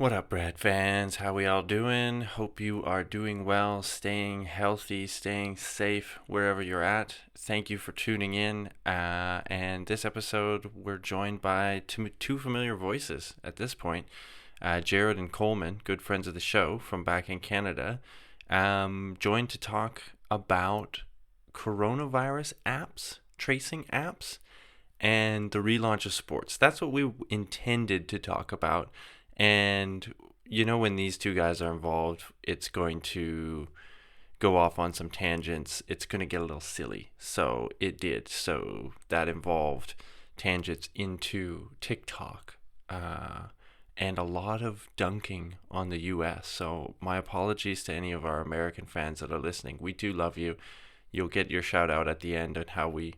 What up, Brad fans? How we all doing? Hope you are doing well, staying healthy, staying safe wherever you're at. Thank you for tuning in. And this episode, we're joined by two familiar voices at this point. Jared and Coleman, good friends of the show from back in Canada, joined to talk about coronavirus apps, tracing apps, and the relaunch of sports. That's what we intended to talk about. And when these two guys are involved, it's going to go off on some tangents. It's going to get a little silly. So it did. So that involved tangents into TikTok and a lot of dunking on the US. So my apologies to any of our American fans that are listening. We do love you. You'll get your shout out at the end on how we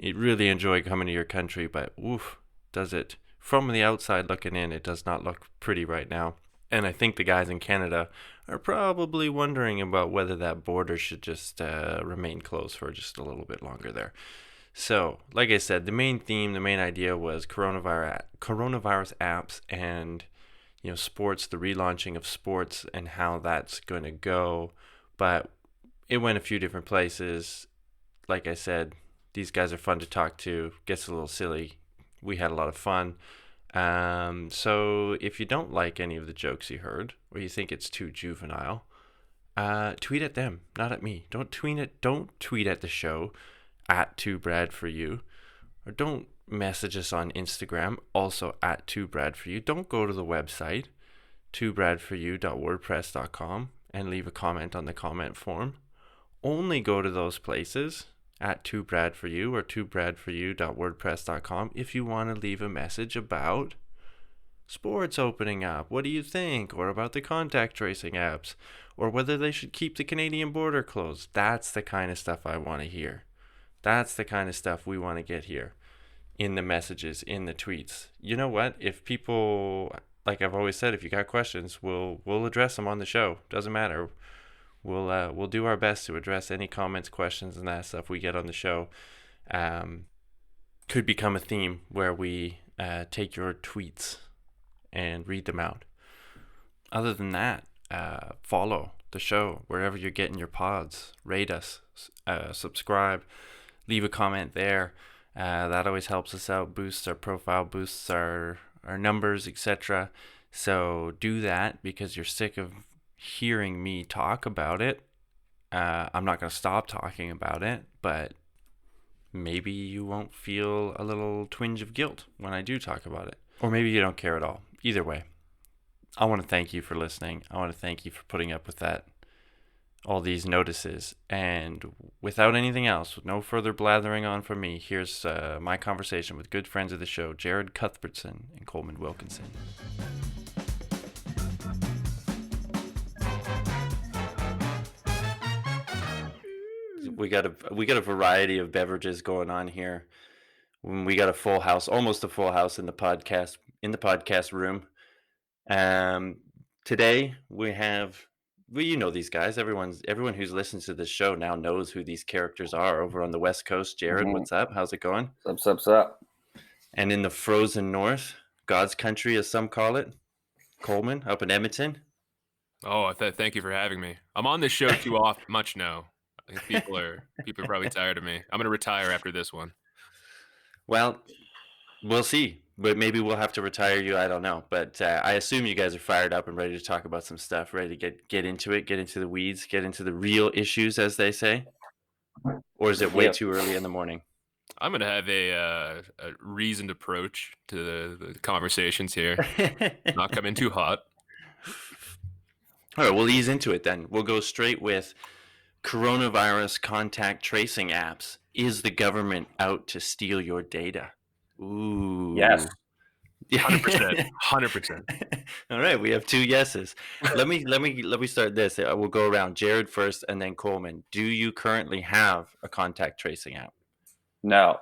really enjoy coming to your country, but oof, does it. From the outside looking in, it does not look pretty right now. And I think the guys in Canada are probably wondering about whether that border should just remain closed for just a little bit longer there. So, like I said, the main theme, the main idea was coronavirus apps and sports, the relaunching of sports and how that's going to go. But it went a few different places. Like I said, these guys are fun to talk to. Gets a little silly. We had a lot of fun. So if you don't like any of the jokes you heard, or you think it's too juvenile, tweet at them, not at me. Don't tweet at the show at 2brad4you, or don't message us on Instagram, also at 2brad4you. Don't go to the website 2brad4you.wordpress.com and leave a comment on the comment form. Only go to those places at 2brad4you or 2brad4you.wordpress.com if you want to leave a message about sports opening up. What do you think? Or about the contact tracing apps, or whether they should keep the Canadian border closed. That's the kind of stuff I want to hear. That's the kind of stuff we want to get here in the messages, in the tweets. You know what? If people, like I've always said, if you got questions, we'll address them on the show. Doesn't matter. We'll do our best to address any comments, questions, and that stuff we get on the show. Could become a theme where we take your tweets and read them out. Other than that, follow the show wherever you're getting your pods. Rate us, subscribe, leave a comment there. That always helps us out, boosts our profile, boosts our numbers, etc. So do that because you're sick of hearing me talk about it. I'm not going to stop talking about it, but maybe you won't feel a little twinge of guilt when I do talk about it. Or maybe you don't care at all. Either way, I want to thank you for listening. I want to thank you for putting up with that, all these notices. And without anything else, with no further blathering on from me, here's my conversation with good friends of the show, Jared Cuthbertson and Coleman Wilkinson. We got a variety of beverages going on here. We got a full house, almost a full house in the podcast room. Today we have, well, you know these guys. Everyone who's listened to this show now knows who these characters are over on the West Coast. Jared, what's up? How's it going? Sup. And in the frozen north, God's country, as some call it, Coleman, up in Edmonton. Oh, thank you for having me. I'm on this show too much now. I think people are probably tired of me. I'm gonna retire after this one. Well, we'll see. But maybe we'll have to retire you. I don't know. But I assume you guys are fired up and ready to talk about some stuff, ready to get into it, get into the weeds, get into the real issues, as they say. Or is it way too early in the morning? I'm gonna have a reasoned approach to the conversations here. Not come in too hot. All right, we'll ease into it then. We'll go straight with coronavirus contact tracing apps. Is the government out to steal your data? Ooh. Yes. 100%. All right, we have two yeses. Let me start this. We'll go around. Jared first, and then Coleman. Do you currently have a contact tracing app? No.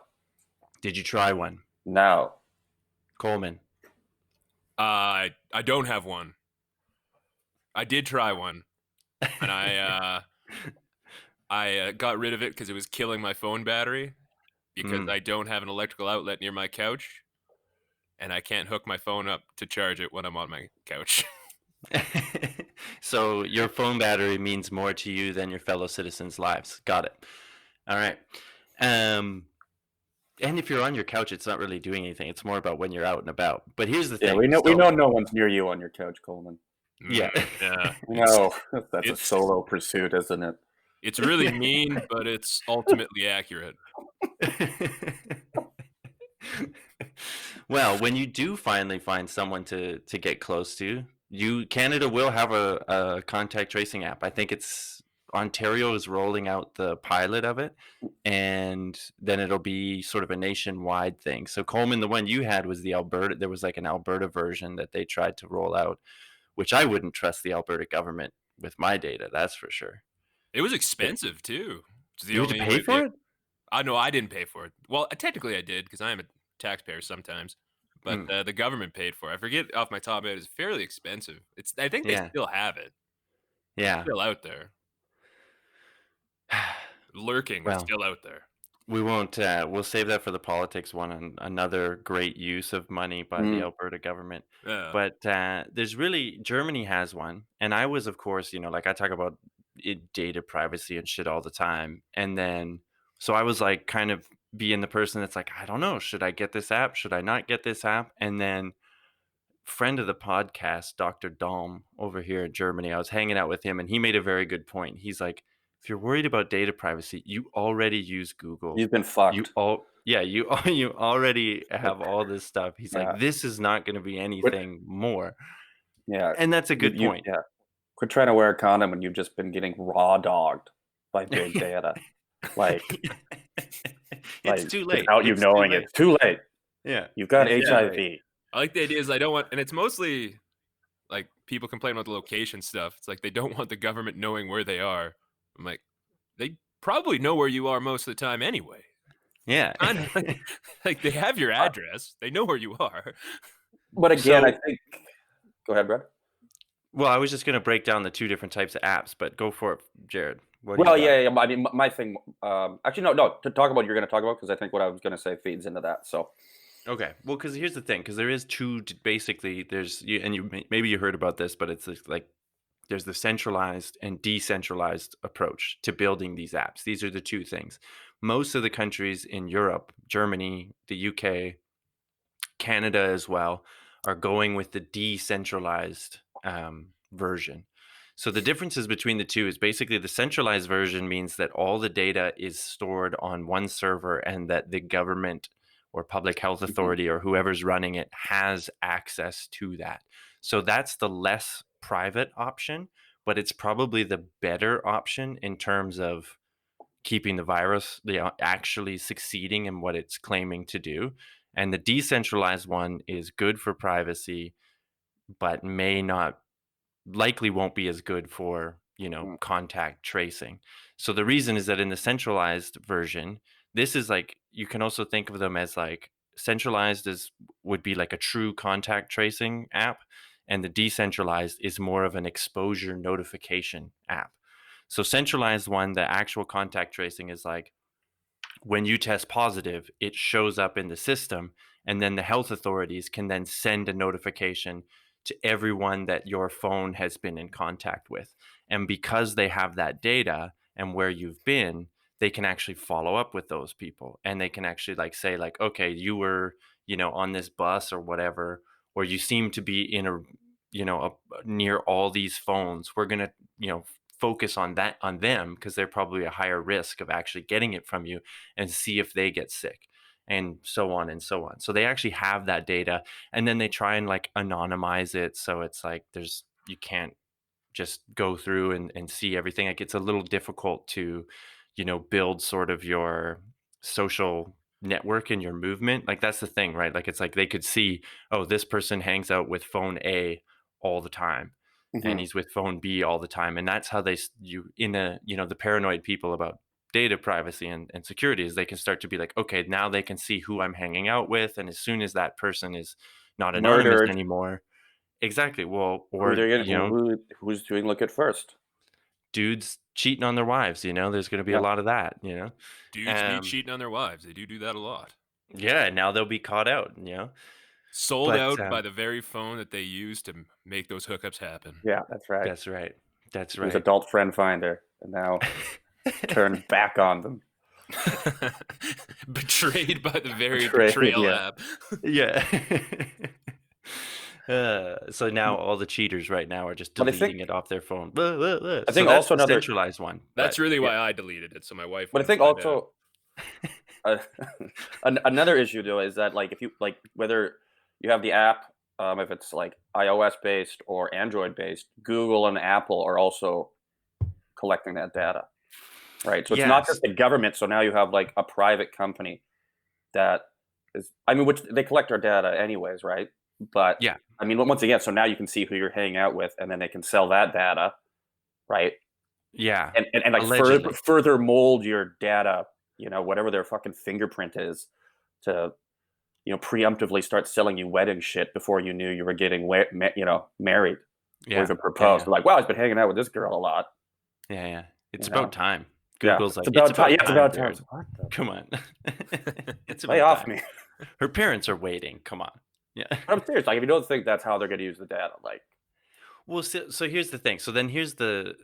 Did you try one? No. Coleman. I don't have one. I did try one, and I got rid of it because it was killing my phone battery because I don't have an electrical outlet near my couch. and I can't hook my phone up to charge it when I'm on my couch. So your phone battery means more to you than your fellow citizens' lives. Got it. All right. Um, and if you're on your couch, it's not really doing anything. It's more about when you're out and about. But here's the Yeah, thing. we So know no one's near you on your couch, Coleman. yeah. Yeah, No, that's a it's solo pursuit, isn't it? it's really mean, but it's ultimately accurate. Well, when you do finally find someone to get close to, Canada will have a contact tracing app. I think it's Ontario is rolling out the pilot of it, and then it'll be sort of a nationwide thing. So Coleman, the one you had was the Alberta. There was like an Alberta version that they tried to roll out, which I wouldn't trust the Alberta government with my data. That's for sure. It was expensive too. It's the You had to only pay way for it. I know I didn't pay for it. Well, technically I did because I am a taxpayer sometimes, but, Mm, the government paid for it. I forget off my top of my head, it's fairly expensive. I think they yeah, still have it. It's yeah. still out there. Lurking, but Well, still out there. we won't. We'll save that for the politics one. And another great use of money by the Mm. Alberta government. Yeah. But there's really Germany has one, and I was, of course, like I talk about data privacy and shit all the time, and then so I was like, kind of being the person that's like, I don't know, should I get this app? Should I not get this app? And then friend of the podcast, Dr. Dalm over here in Germany, I was hanging out with him and he made a very good point. He's like, if you're worried about data privacy, you already use Google. You've been You fucked. all yeah, you you already have all this stuff. He's like, Yeah. this is not going to be Quit. anything more. Yeah. And that's a good You point. yeah. Quit trying to wear a condom when you've just been getting raw dogged by big data. Like It's too late. without you It's too knowing it. late. It's too late. Yeah. You've got It's too Yeah. late. HIV. I like the idea is I don't want and it's mostly, like, people complain about the location stuff. It's like they don't want the government knowing where they are. I'm like, "They probably know where you are most of the time anyway." Yeah. Kinda like, they have your Uh, address. They know where you are. but again, I So, think go ahead, Brad. well, I was just going to break down the two different types of apps, but go for it, Jared. What do you Well, got? yeah. I mean, my thing. Actually, no. To talk about what you're going to talk about because I think what I was going to say feeds into that. So, Okay. Well, because here's the thing, because there is basically and maybe you heard about this, but it's like there's the centralized and decentralized approach to building these apps. These are the two things. Most of the countries in Europe, Germany, the UK, Canada as well, are going with the decentralized version. So the differences between the two is basically the centralized version means that all the data is stored on one server and that the government or public health mhm, authority or whoever's running it has access to that. So that's the less private option, but it's probably the better option in terms of keeping the virus actually succeeding in what it's claiming to do. And the decentralized one is good for privacy, but may not likely won't be as good for mm, contact tracing. So the reason is that in the centralized version, this is like you can also think of them as like centralized as would be like a true contact tracing app, and the decentralized is more of an exposure notification app. So centralized one, the actual contact tracing is like when you test positive, it shows up in the system, and then the health authorities can then send a notification to everyone that your phone has been in contact with. And because they have that data and where you've been, they can actually follow up with those people and they can actually like say like, okay, you were, on this bus or whatever, or you seem to be in near all these phones. We're going to, focus on them because they're probably a higher risk of actually getting it from you and see if they get sick and so on and so on. So they actually have that data and then they try and like anonymize it. So it's like you can't just go through and see everything. Like it's a little difficult to, build sort of your social network and your movement. Like that's the thing, right? Like it's like they could see, oh, this person hangs out with phone A all the time and mhm. he's with phone B all the time. And that's how you in a, the paranoid people about data privacy and security is they can start to be like, okay, now they can see who I'm hanging out with. And as soon as that person is not anonymous Murdered. anymore, exactly. Well, Who or, they're gonna who's doing look at first? dudes cheating on their wives, there's going to be a Yeah. lot of that. Dudes be Um, cheating on their wives. They do that a lot. yeah, now they'll be caught out. Sold But out by the very phone that they use to make those hookups happen. Yeah, that's right. that's right. That's It was right. adult friend finder, and now turned back on them. Betrayed by the very Betrayed, betrayal yeah. app. Yeah. So now all the cheaters right now are just But I deleting think it off their phone. Blah, blah, blah. I So think that's also the another centralized one. That's But really yeah, why I deleted it, so my wife but I wouldn't think find out. also uh, another issue though is that like if you like whether you have the app, if it's like iOS based or Android based, Google and Apple are also collecting that data, right? So it's not just yes, the government. So now you have like a private company that is, I mean, which they collect our data anyways, right? But yeah, I mean, once again, so now you can see who you're hanging out with, and then they can sell that data, right? yeah. And like Allegedly. further mold your data, whatever their fucking fingerprint is, to preemptively start selling you wedding shit before you knew you were getting married or Yeah, even yeah, proposed. yeah, They're like, wow, I've been hanging out with this girl a lot. yeah, yeah. It's You about know, time. yeah, Google's it's like, it's about time. about Yeah, it's time, about time. Jared. What the Come on. It's lay about off time. me? Her parents are waiting. Come on. Yeah. But I'm serious. Like, if you don't think that's how they're going to use the data, like, Well, so here's the thing. So then here's the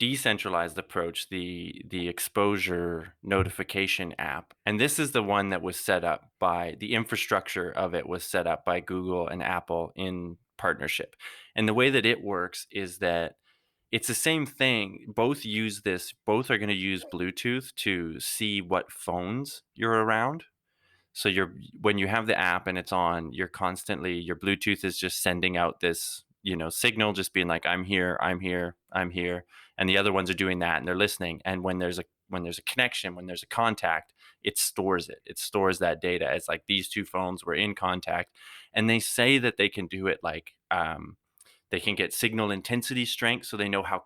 decentralized approach, the exposure notification app, and this is the one that was set up by the infrastructure of it was set up by Google and Apple in partnership. And the way that it works is that it's the same thing. Both use this. Both are going to use Bluetooth to see what phones you're around. So you're when you have the app and it's on, you're constantly your Bluetooth is just sending out this, signal, just being like, I'm here, I'm here, I'm here. And the other ones are doing that and they're listening. And when there's a connection, when there's a contact, it stores it. It stores that data. It's like these two phones were in contact. And they say that they can do it like they can get signal intensity strength so they know how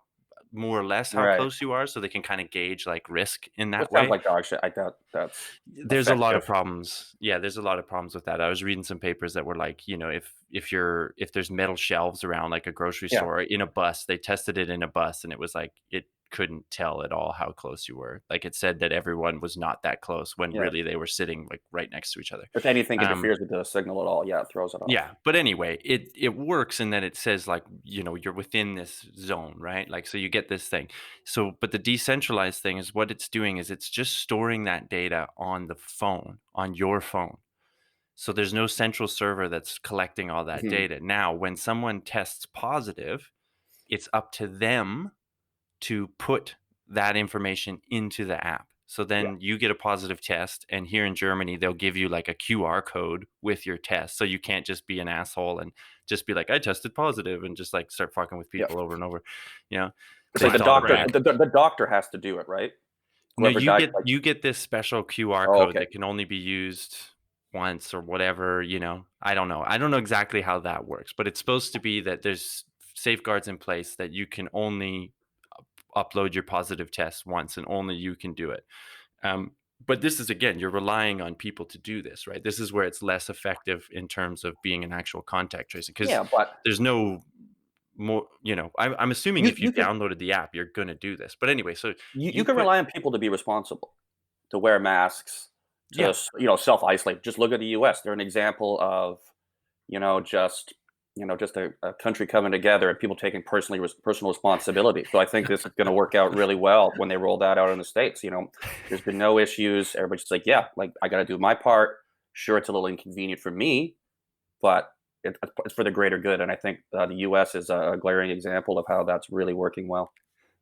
more or less how right. close you are, so they can kind of gauge like risk in Which that sounds way. like dog shit. I doubt that's There's a lot of effective. problems. Yeah, there's a lot of problems with that. I was reading some papers that were like, if there's metal shelves around like a grocery Yeah, store or in a bus, they tested it in a bus and it was like it couldn't tell at all how close you were. Like it said that everyone was not that close when yeah. really they were sitting like right next to each other. If anything Um, interferes with the signal at all, yeah, it throws it off. yeah, but anyway, it works in that it says like, you're within this zone, right? Like so you get this thing. So but the decentralized thing is what it's doing is it's just storing that data on the phone, on your phone. So there's no central server that's collecting all that Mhm. data. Now, when someone tests positive, it's up to them to put that information into the app. So Yeah, then you get a positive test, and here in Germany, they'll give you like a QR code with your test. So you can't just be an asshole and just be like, I tested positive and just like start fucking with yeah. people over and over. You know, It's they like the Click on the thought doctor. about rank. The doctor has to do it, right? no, Whoever died, like, you get this special QR oh, code okay, that can only be used once or whatever, I don't know. I don't know exactly how that works, but it's supposed to be that there's safeguards in place that you can only upload your positive test once and only you can do it. But this is again, you're relying on people to do this, right? This is where it's less effective in terms of being an actual contact tracing because yeah, but there's no more, I'm assuming you if you you can downloaded the app, you're going to do this. But anyway, so you you can put, rely on people to be responsible, to wear masks, to yeah, self isolate. Just look at the U.S. They're an example of just just a country coming together and people taking personal responsibility. So I think this is going to work out really well when they roll that out in the states. There's been no issues. Everybody's just like, yeah, like I got to do my part. Sure, it's a little inconvenient for me, but it's for the greater good. And I think the U.S. is a glaring example of how that's really working well.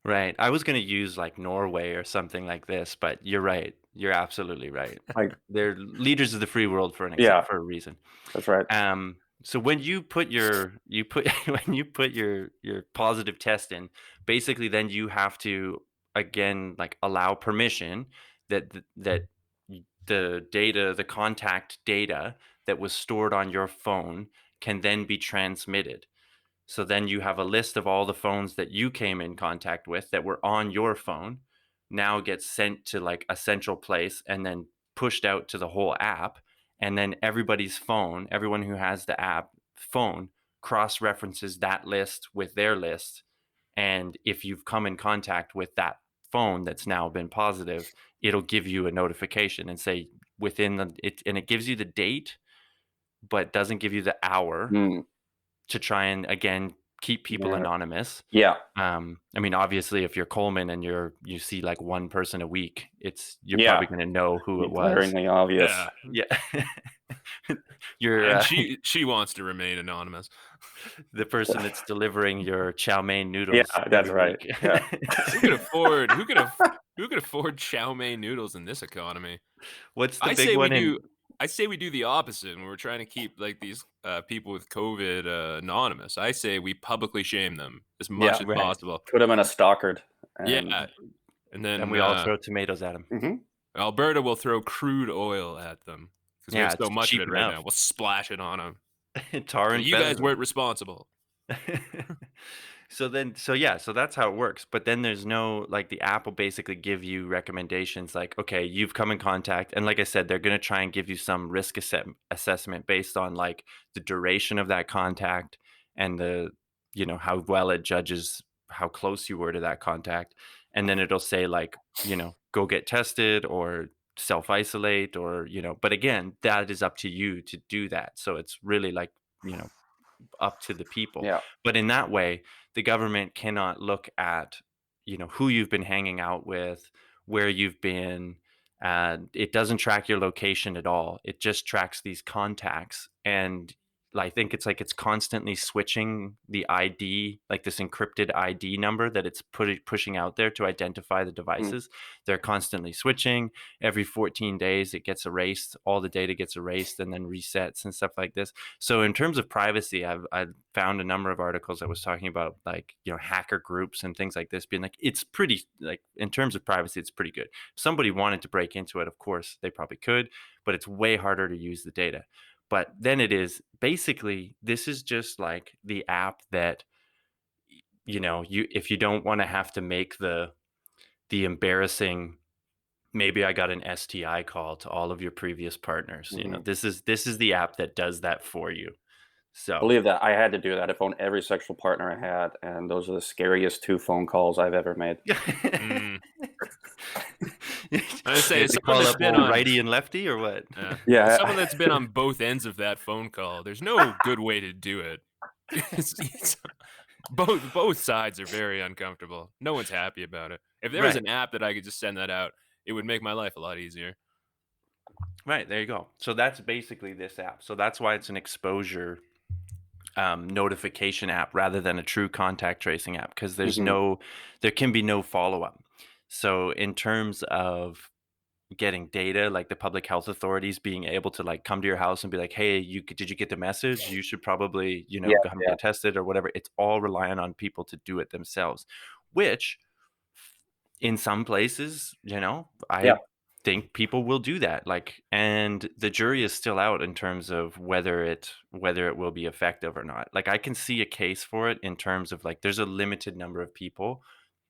right. I was going to use like Norway or something like this, but you're right. You're absolutely right. Like, They're leaders of the free world yeah, for a reason. that's right. So when you put when you put your positive test in, basically then you have to again like allow permission that the contact data that was stored on your phone can then be transmitted. So then you have a list of all the phones that you came in contact with that were on your phone, now gets sent to like a central place and then pushed out to the whole app. And then everybody's phone, everyone who has the app phone, cross references that list with their list. And if you've come in contact with that phone that's now been positive, it'll give you a notification and say within the it and it gives you the date but doesn't give you the hour Mm, to try and, again, keep people yeah. anonymous. Yeah. I mean, obviously, if you're Coleman and you see like one person a week, you're Yeah. probably going to know who it Be was. glaringly obvious. Yeah. Yeah. You're And she wants to remain anonymous. the person that's delivering your chow mein Yeah, noodles that's every right. week. Yeah. Who could afford chow mein noodles in this economy? What's the I big say we one do in I say we do the opposite when we're trying to keep like these people with COVID anonymous. I say we publicly shame them as much Yeah. as right? possible. Put them in a stockard and Yeah. And And then we all throw tomatoes at them. Mhm. Alberta will throw crude oil at them because we have Yeah, so it's much of cheap it right now. enough. We'll splash it on them. Tar So and you guys feather weren't responsible. them. So that's how it works. But then there's no, like, the app will basically give you recommendations like, okay, you've come in contact, and like I said, they're going to try and give you some risk assessment based on like the duration of that contact and how well it judges how close you were to that contact. And then it'll say like, go get tested or self isolate, or but again, that is up to you to do that. So it's really like, you know up to the people. Yeah. But in that way, the government cannot look at, who you've been hanging out with, where you've been. It doesn't track your location at all. It just tracks these contacts. And I think it's like it's constantly switching the ID, like this encrypted ID number that it's pushing out there to identify the Mm. devices. They're constantly switching. Every 14 days, it gets erased. All the data gets erased and then resets and stuff like this. So in terms of privacy, I've found a number of articles that was talking about like hacker groups and things like this, being like it's pretty, like, in terms of privacy, it's pretty good. If somebody wanted to break into it, of course they probably could, but it's way harder to use the data. But then it is basically, this is just like the app that you, if you don't want to have to make the embarrassing, maybe I got an STI call to all of your previous partners. Mhm. This is the app that does that for you. So Believe that. I had to do that. I phoned every sexual partner I had, and those are the scariest 2 phone calls I've ever made. Mm. I say You have as to someone call that's up been old on righty and lefty or what? as Yeah. someone that's been on both ends of that phone call, there's no good way to do it. It's both sides are very uncomfortable. No one's happy about it. If there was Right. an app that I could just send that out, it would make my life a lot easier. Right, there you go. So that's basically this app. So that's why it's an exposure notification app rather than a true contact tracing app, because Mhm. there can be no follow up. So in terms of getting data, like the public health authorities being able to like come to your house and be like, hey, did you get the message? You should probably Yeah, come yeah. get tested or whatever. It's all relying on people to do it themselves, which in some places, Yeah. I think people will do that. Like, and the jury is still out in terms of whether it will be effective or not. Like, I can see a case for it in terms of like there's a limited number of people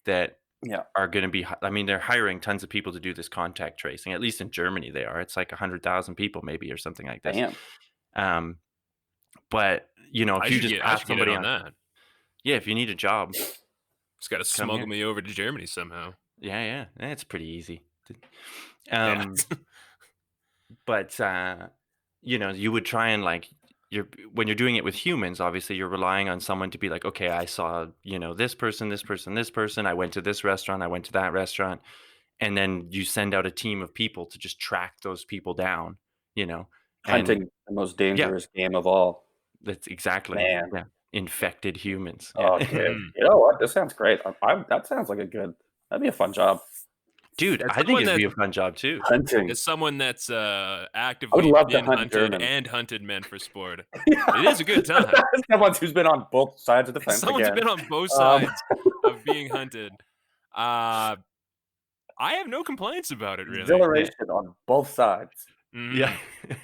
that Yeah. are going to be. I mean, they're hiring tons of people to do this contact tracing. At least in Germany, they are. It's like 100,000 people, maybe, or something like this. Damn. Um, but if you just I pass should get in somebody on on, that. yeah, if you need a job, Just got to come smuggle here. me over to Germany somehow. Yeah, yeah, it's pretty easy. Yeah. Um, but you would try and like when you're doing it with humans, obviously you're relying on someone to be like, okay, I saw this person, this person, this person, I went to this restaurant, I went to that restaurant, and then you send out a team of people to just track those people down, and Hunting the most yeah, dangerous game of all. that's exactly, Man. yeah, infected humans, yeah. Oh, dude. Mhm. You know what? This sounds great. That sounds like that'd be a fun job. Dude, As I think someone it'd that be a fun job too. Hunting. as someone that's I would actively love to been hunt hunted Germans. and hunted men for sport, it is a good time. Someone who's been on both sides of the fence Someone's again. been on both Um, sides of being hunted. Uh, I have no complaints about it, really. Yeah, exhilaration on both sides. yeah. Mhm.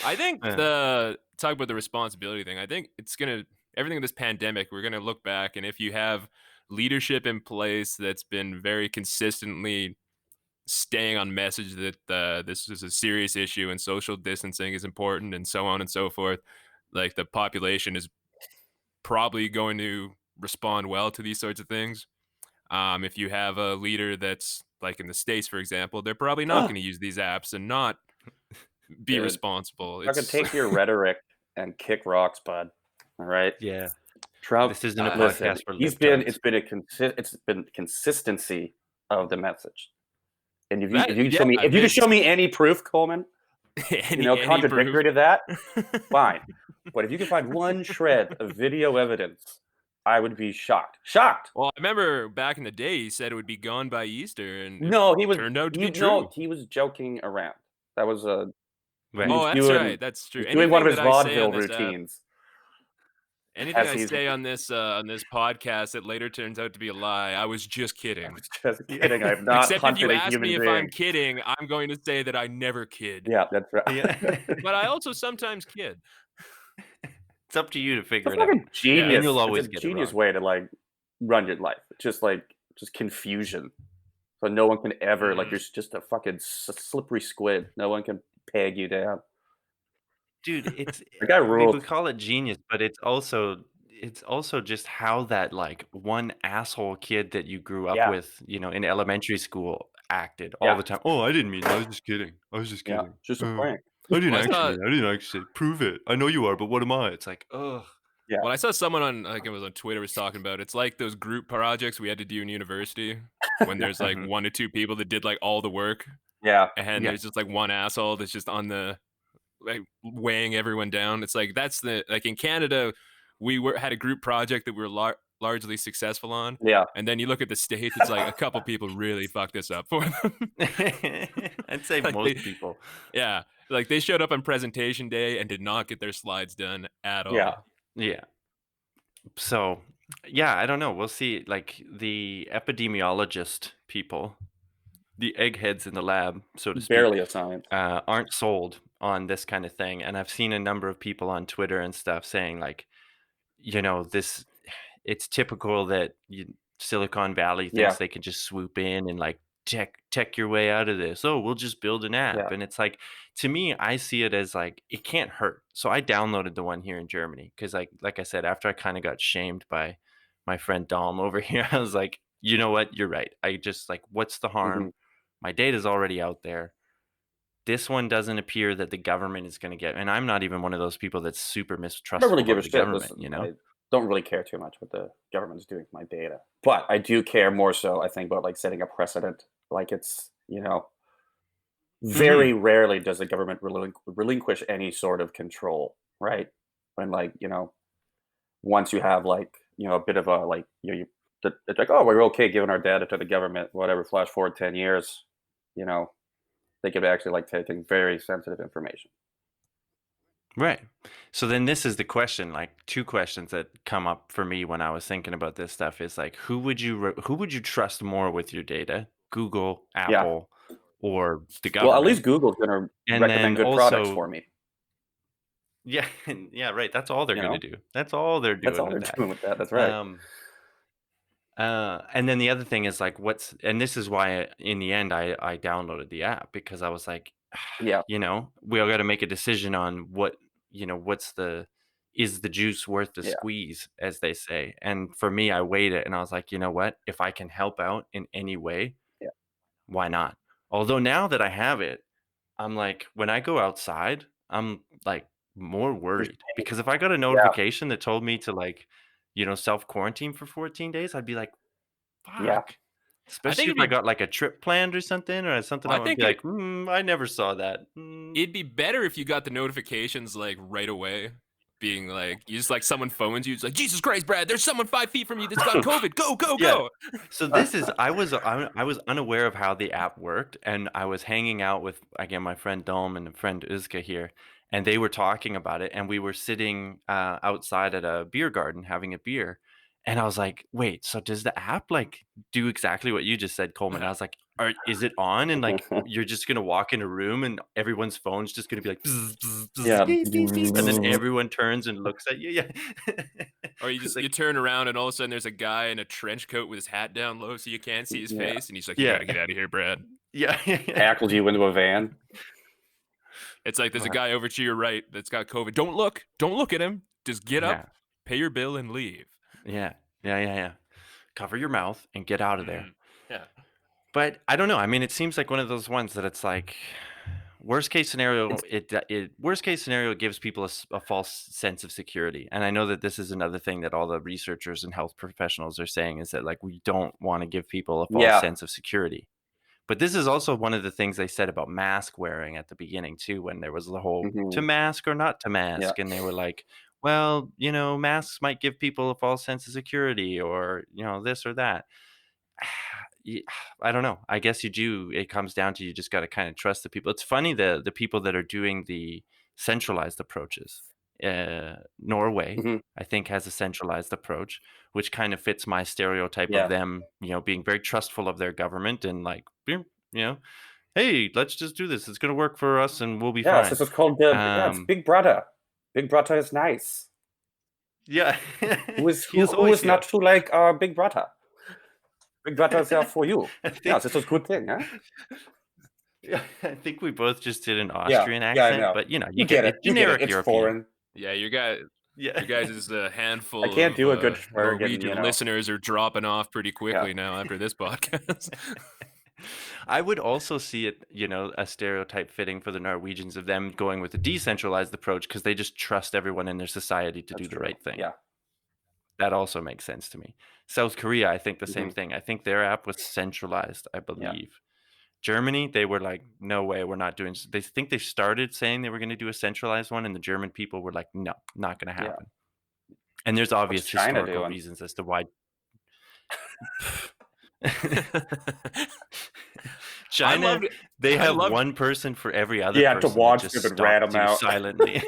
I think Yeah. the talk about the responsibility thing. I think it's gonna everything in this pandemic. We're gonna look back, and if you have leadership in place that's been very consistently staying on message that this is a serious issue and social distancing is important, and so on and so forth, like the population is probably going to respond well to these sorts of things. If you have a leader that's like in the States, for example, they're probably not going to use these apps and not be dude. responsible. I could It's take your rhetoric and kick rocks, bud. All right, Yeah. Trump. This isn't a Listen, podcast for he's been. libtards. It's been consistency of the message. And if that you can show yeah, me it's any proof, Coleman, any proof. contradictory to that, fine. But if you can find one shred of video evidence, I would be shocked. Shocked. Well, I remember back in the day, he said it would be gone by Easter, and it No, turned out to be true. he was joking around. That was he Right. Oh, was that's doing right. That's he true. was doing one of Anything his that I say on vaudeville this app, routines anything as I he's say on this podcast that later turns out to be a lie, I was just I kidding. was just Yeah. kidding. I've not Except if hunted you a ask human me if I'm being. kidding, I'm going to say that I never kid. Yeah, that's right. Yeah. But I also sometimes kid. It's up to you to It's figure a it out. fucking Yeah. And genius. you'll It's a always get it genius wrong. way to like run your life. It's just confusion. So no one can ever like Mhm. you're just a fucking slippery squid. No one can peg you down. Dude, it's The guy we rules. would call it genius, but it's also just how that like one asshole kid that you grew up Yeah, with, in elementary school acted all yeah, the time. Oh, I didn't mean that. I was just kidding. I was just yeah. kidding. Just a prank. Well, I didn't actually prove it. I know you are, but what am I? It's like, ugh. Yeah, I saw someone on like it was on Twitter was talking about it's like those group projects we had to do in university when there's like Mhm. one or two people that did like all the work, yeah, and Yeah. there's just like one asshole that's just on the like weighing everyone down. It's like that's the like in Canada, had a group project that we were largely successful on, yeah. and then you look at the states, it's like a couple people really fucked this up for them. I'd say Like most they, people. yeah, like they showed up on presentation day and did not get their slides done at Yeah. all. Yeah. So, yeah, I don't know. We'll see. Like the epidemiologist people, the eggheads in the lab, so to speak, Barely a science. aren't sold on this kind of thing. And I've seen a number of people on Twitter and stuff saying like, this it's typical that Silicon Valley thinks Yeah, they can just swoop in and like tech your way out of this. Oh, we'll just build an app. yeah, And it's like, to me, I see it as like it can't hurt. So I downloaded the one here in Germany because like I said, after I kind of got shamed by my friend Dom over here, I was like, you know what? You're right. I just like, what's the harm? mhm. My data's already out there. This one doesn't appear that the government is going to get, and I'm not even one of those people that's super I don't really mistrustful give a of the shit. government, Listen, I don't really care too much what the government's doing with my data, but I do care more so. I think about like setting a precedent. Like it's Mhm. very rarely does the government relinquish any sort of control, right? When like once you have like a bit of a like it's like, oh, we're okay giving our data to the government, whatever. Flash forward 10 years, you know they could actually like taking very sensitive information. Right. So then this is the question, like two questions that come up for me when I was thinking about this stuff is like who would you trust more with your data? Google, Yeah. Apple, or the Well, at government? least Google's gonna And recommend then good products also for me. yeah, yeah, right. That's all they're You going to know, do. That's all they're that's doing all with they're that. doing with that. That's right. Um and then the other thing is like and this is why in the end I downloaded the app because I was like, Yeah. we all got to make a decision on what's is the juice worth the Yeah. squeeze, as they say. And for me, I weighed it and I was like, you know what? If I can help out in any way, Yeah. why not? Although now that I have it, I'm like, when I go outside, I'm like more You're worried staying- because if I got a Yeah. notification that told me to like, self quarantine for 14 days, I'd be like, Yeah. fuck. I think Especially if I got like a trip planned or something, or something, I I would think be like, I never saw that. it'd be better if you got the notifications like right away. Being like, you just like someone phones you, it's like, Jesus Christ, Brad, there's someone 5 feet from you that's got COVID. Go, go, Yeah. go. So this is I was unaware of how the app worked, and I was hanging out with again my friend Dom and a friend Uzka here, and they were talking about it, and we were sitting outside at a beer garden having a beer, and I was like, wait, so does the app like do exactly what you just said, Coleman? I was like, is it on, and like you're just gonna walk in a room and everyone's phone's just gonna be like bzz, bzz, bzz, Yeah. beep, beep, beep, and then everyone turns and looks at you. Yeah. Or you It's just like, you turn around and all of a sudden there's a guy in a trench coat with his hat down low so you can't see his Yeah. face, and he's like, you yeah. gotta get out of here, Brad. Yeah. Tackles you into a van. It's like there's a guy over to your right that's got COVID. Don't look at him. Just get Yeah. up, pay your bill, and leave. Yeah. Yeah. Cover your mouth and get out of there. Mhm. Yeah. But I don't know. I mean, it seems like one of those ones that it's like, Worst case scenario, It's worst case scenario gives people a false sense of security. And I know that this is another thing that all the researchers and health professionals are saying is that like we don't want to give people a false yeah. sense of security. But this is also one of the things they said about mask wearing at the beginning too, when there was the whole to Hmm. mask or not to Yeah. mask, and they were like, well, masks might give people a false sense of security, or this or that. I don't know. I guess you do. It comes down to you just got to kind of trust the people. It's funny the people that are doing the centralized approaches. Norway, Hmm. I think, has a centralized approach, which kind of fits my stereotype of Yeah. them, being very trustful of their government and like, hey, let's just do this. It's going to work for us, and we'll be Yes, fine. this is called it's Um, Big Brother. Big Brother is nice. yeah, Who is he is who always is not to like Big Brother? Big Brother is there for you. I Yeah, think. this is a good thing, huh? Yeah, I think we both just did an Yeah, Austrian yeah, I accent, know. but you You get get it. it. You get it. Generic It's European. foreign. Yeah, your Yeah. guys' is a I handful can't of do a good Schwergen, Norwegian listeners are dropping off pretty Yeah. quickly now after this podcast. I would also see it, a stereotype fitting for the Norwegians of them going with a decentralized approach because they just trust everyone in their society to That's do the true. right thing. Yeah. That also makes sense to me. South Korea, I think the same Hmm. thing. I think their app was centralized, I Yeah. believe. Germany, they were like, no way, we're not doing. They think they started saying they were going to do a centralized one, and the German people were like, no, not going to Yeah. happen. And there's What's obvious China historical doing? reasons as to why. I China, loved they I have loved one person for every other Yeah, to person that watch just them and rat stops them you out. silently.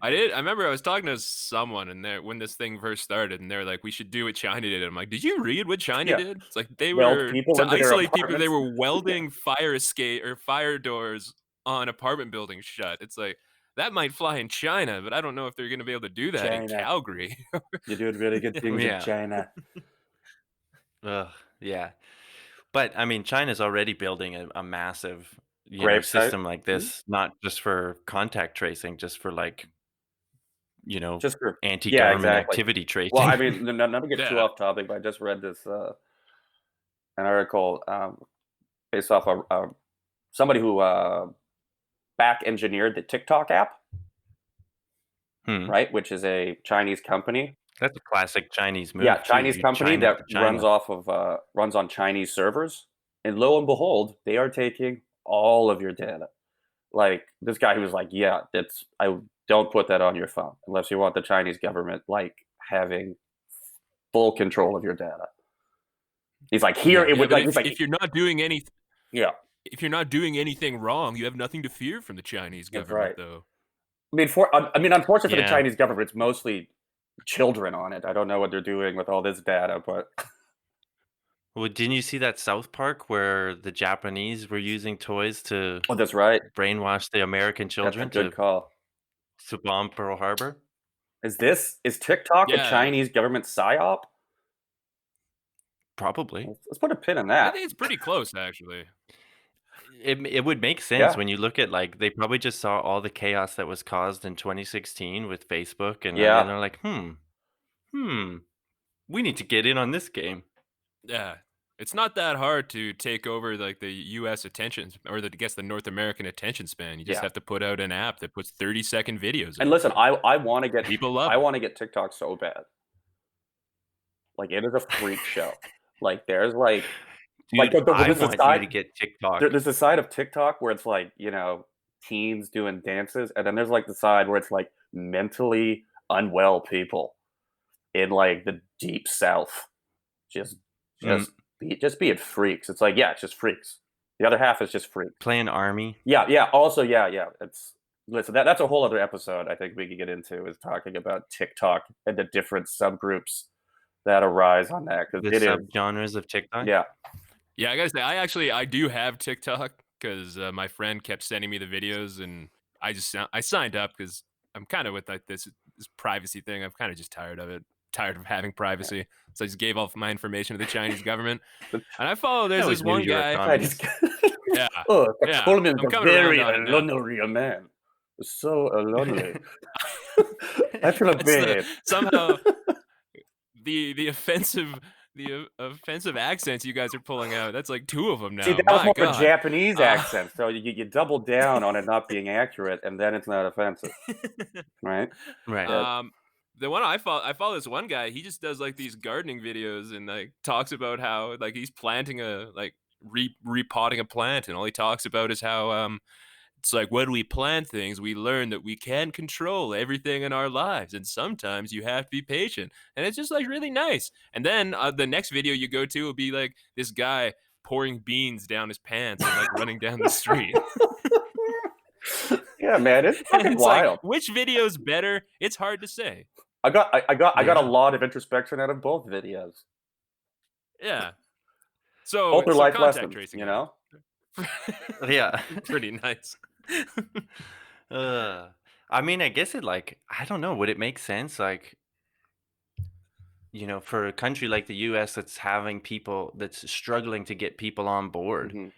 I remember I was talking to someone and there when this thing first started and they're like, we should do what China did. I'm like, did you read what China Yeah. did? It's like they Weld were people to into their isolate people, they apartments. were welding fire escape or fire doors on apartment buildings shut. It's like that might fly in China, but I don't know if they're gonna be able to do that in China. Calgary. You're doing really good things in Yeah. China. Ugh, yeah. But I mean, China's already building a massive, Gravesite. system like this, not just for contact tracing, just for like, Just for Yeah, anti-government exactly. activity Well, I tracing. mean, not to get too Yeah. off topic, but I just read this an article based off of somebody who back engineered the TikTok app, Hmm. right? Which is a Chinese company. That's a classic Chinese Yeah, move too. Chinese You company China that for China. runs on Chinese servers, and lo and behold, they are taking all of your data. Like this guy who was like, "Yeah, that's I don't put that on your phone unless you want the Chinese government like having full control of your data." He's like, "Here Yeah. it Yeah, would but like." He's like, if you're not doing "Yeah, if you're not doing anything wrong, you have nothing to fear from the Chinese that's government right." though. I mean, unfortunately for the Yeah. Chinese government, it's mostly children on it. I don't know what they're doing with all this data, but Well, didn't you see that South Park where the Japanese were using toys to oh, that's right. brainwash the American That's a children good to call. bomb Pearl Harbor? Is TikTok a Yeah. Chinese government psyop? Probably. Let's put a pin in I that. think it's pretty close actually. It would make sense Yeah, when you look at like they probably just saw all the chaos that was caused in 2016 with Facebook, and yeah, then they're like, hmm, we need to get in on this game. Yeah. It's not that hard to take over like the US attention or I guess the North American attention span. You just yeah. have to put out an app that puts 30-second videos And out listen, there. I want to get People love it. TikTok so bad. Like it is a freak show. Like there's like Dude, I there's a want you to side get TikTok. there's a side of TikTok where it's like teens doing dances, and then there's like the side where it's like mentally unwell people in like the deep south, just Mm, being freaks. It's like it's just freaks. The other half is just freaks. playing army. Yeah, yeah. Also, yeah. It's listen. That's a whole other episode. I think we could get into is talking about TikTok and the different subgroups that arise on that because The it is. subgenres of TikTok. Yeah, Yeah, I gotta say, I do have TikTok because my friend kept sending me the videos, and I signed up because I'm kind of with like this privacy thing. I'm kind of just tired of it, tired of having yeah. privacy. So I just gave all of my information to the Chinese government, The and I follow. I There's always this knew one you were a guy. Chinese. communist. Yeah, Oh, the yeah, Coleman's I'm a coming around very on it now. lonely man. So lonely. I feel a That's bit. somehow the offensive the offensive accents you guys are pulling out. That's like 2 of them See, now. that was My more of a God. Japanese Uh, accent, so you double down on it not being accurate, and then it's not offensive, right? Right. Yeah. um, the one I follow this one guy. He just does like these gardening videos and like talks about how like he's planting a like repotting a plant, and all he talks about is how it's like when we plan things, we learn that we can't control everything in our lives, and sometimes you have to be patient. And it's just like really nice. And then the next video you go to will be like this guy pouring beans down his pants and like running down the street. Yeah, man, it's And fucking it's like, wild. which video's better? It's hard to say. I got a Yeah. lot of introspection out of both videos. Yeah. Both are So life contact lessons, tracing, you guys. know? Yeah. Pretty nice. uh, I mean, I guess it like I don't know. Would it make sense like for a country like the U.S. that's having people that's struggling to get people on board, Mhm.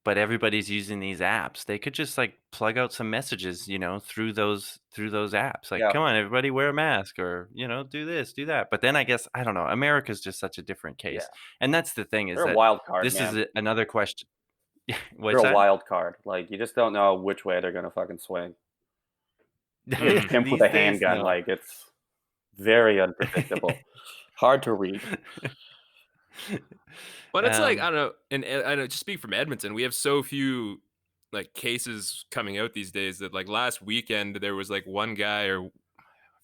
but everybody's using these apps. They could just like plug out some messages, through those apps. Like, Yeah, come on, everybody, wear a mask, or do this, do that. But then I guess I don't know. America's just such a different yeah. case, and that's the thing is They're a that wild card, this is man. another question. They're What's a that? wild card. Like, you just don't know which way they're gonna fucking swing. Like a Mhm. chimp with These a days, handgun, no. like, it's very unpredictable. Hard to read. But it's like, um, I don't know, and I know, just speak from Edmonton, we have so few like cases coming out these days that like last weekend there was like one guy, or I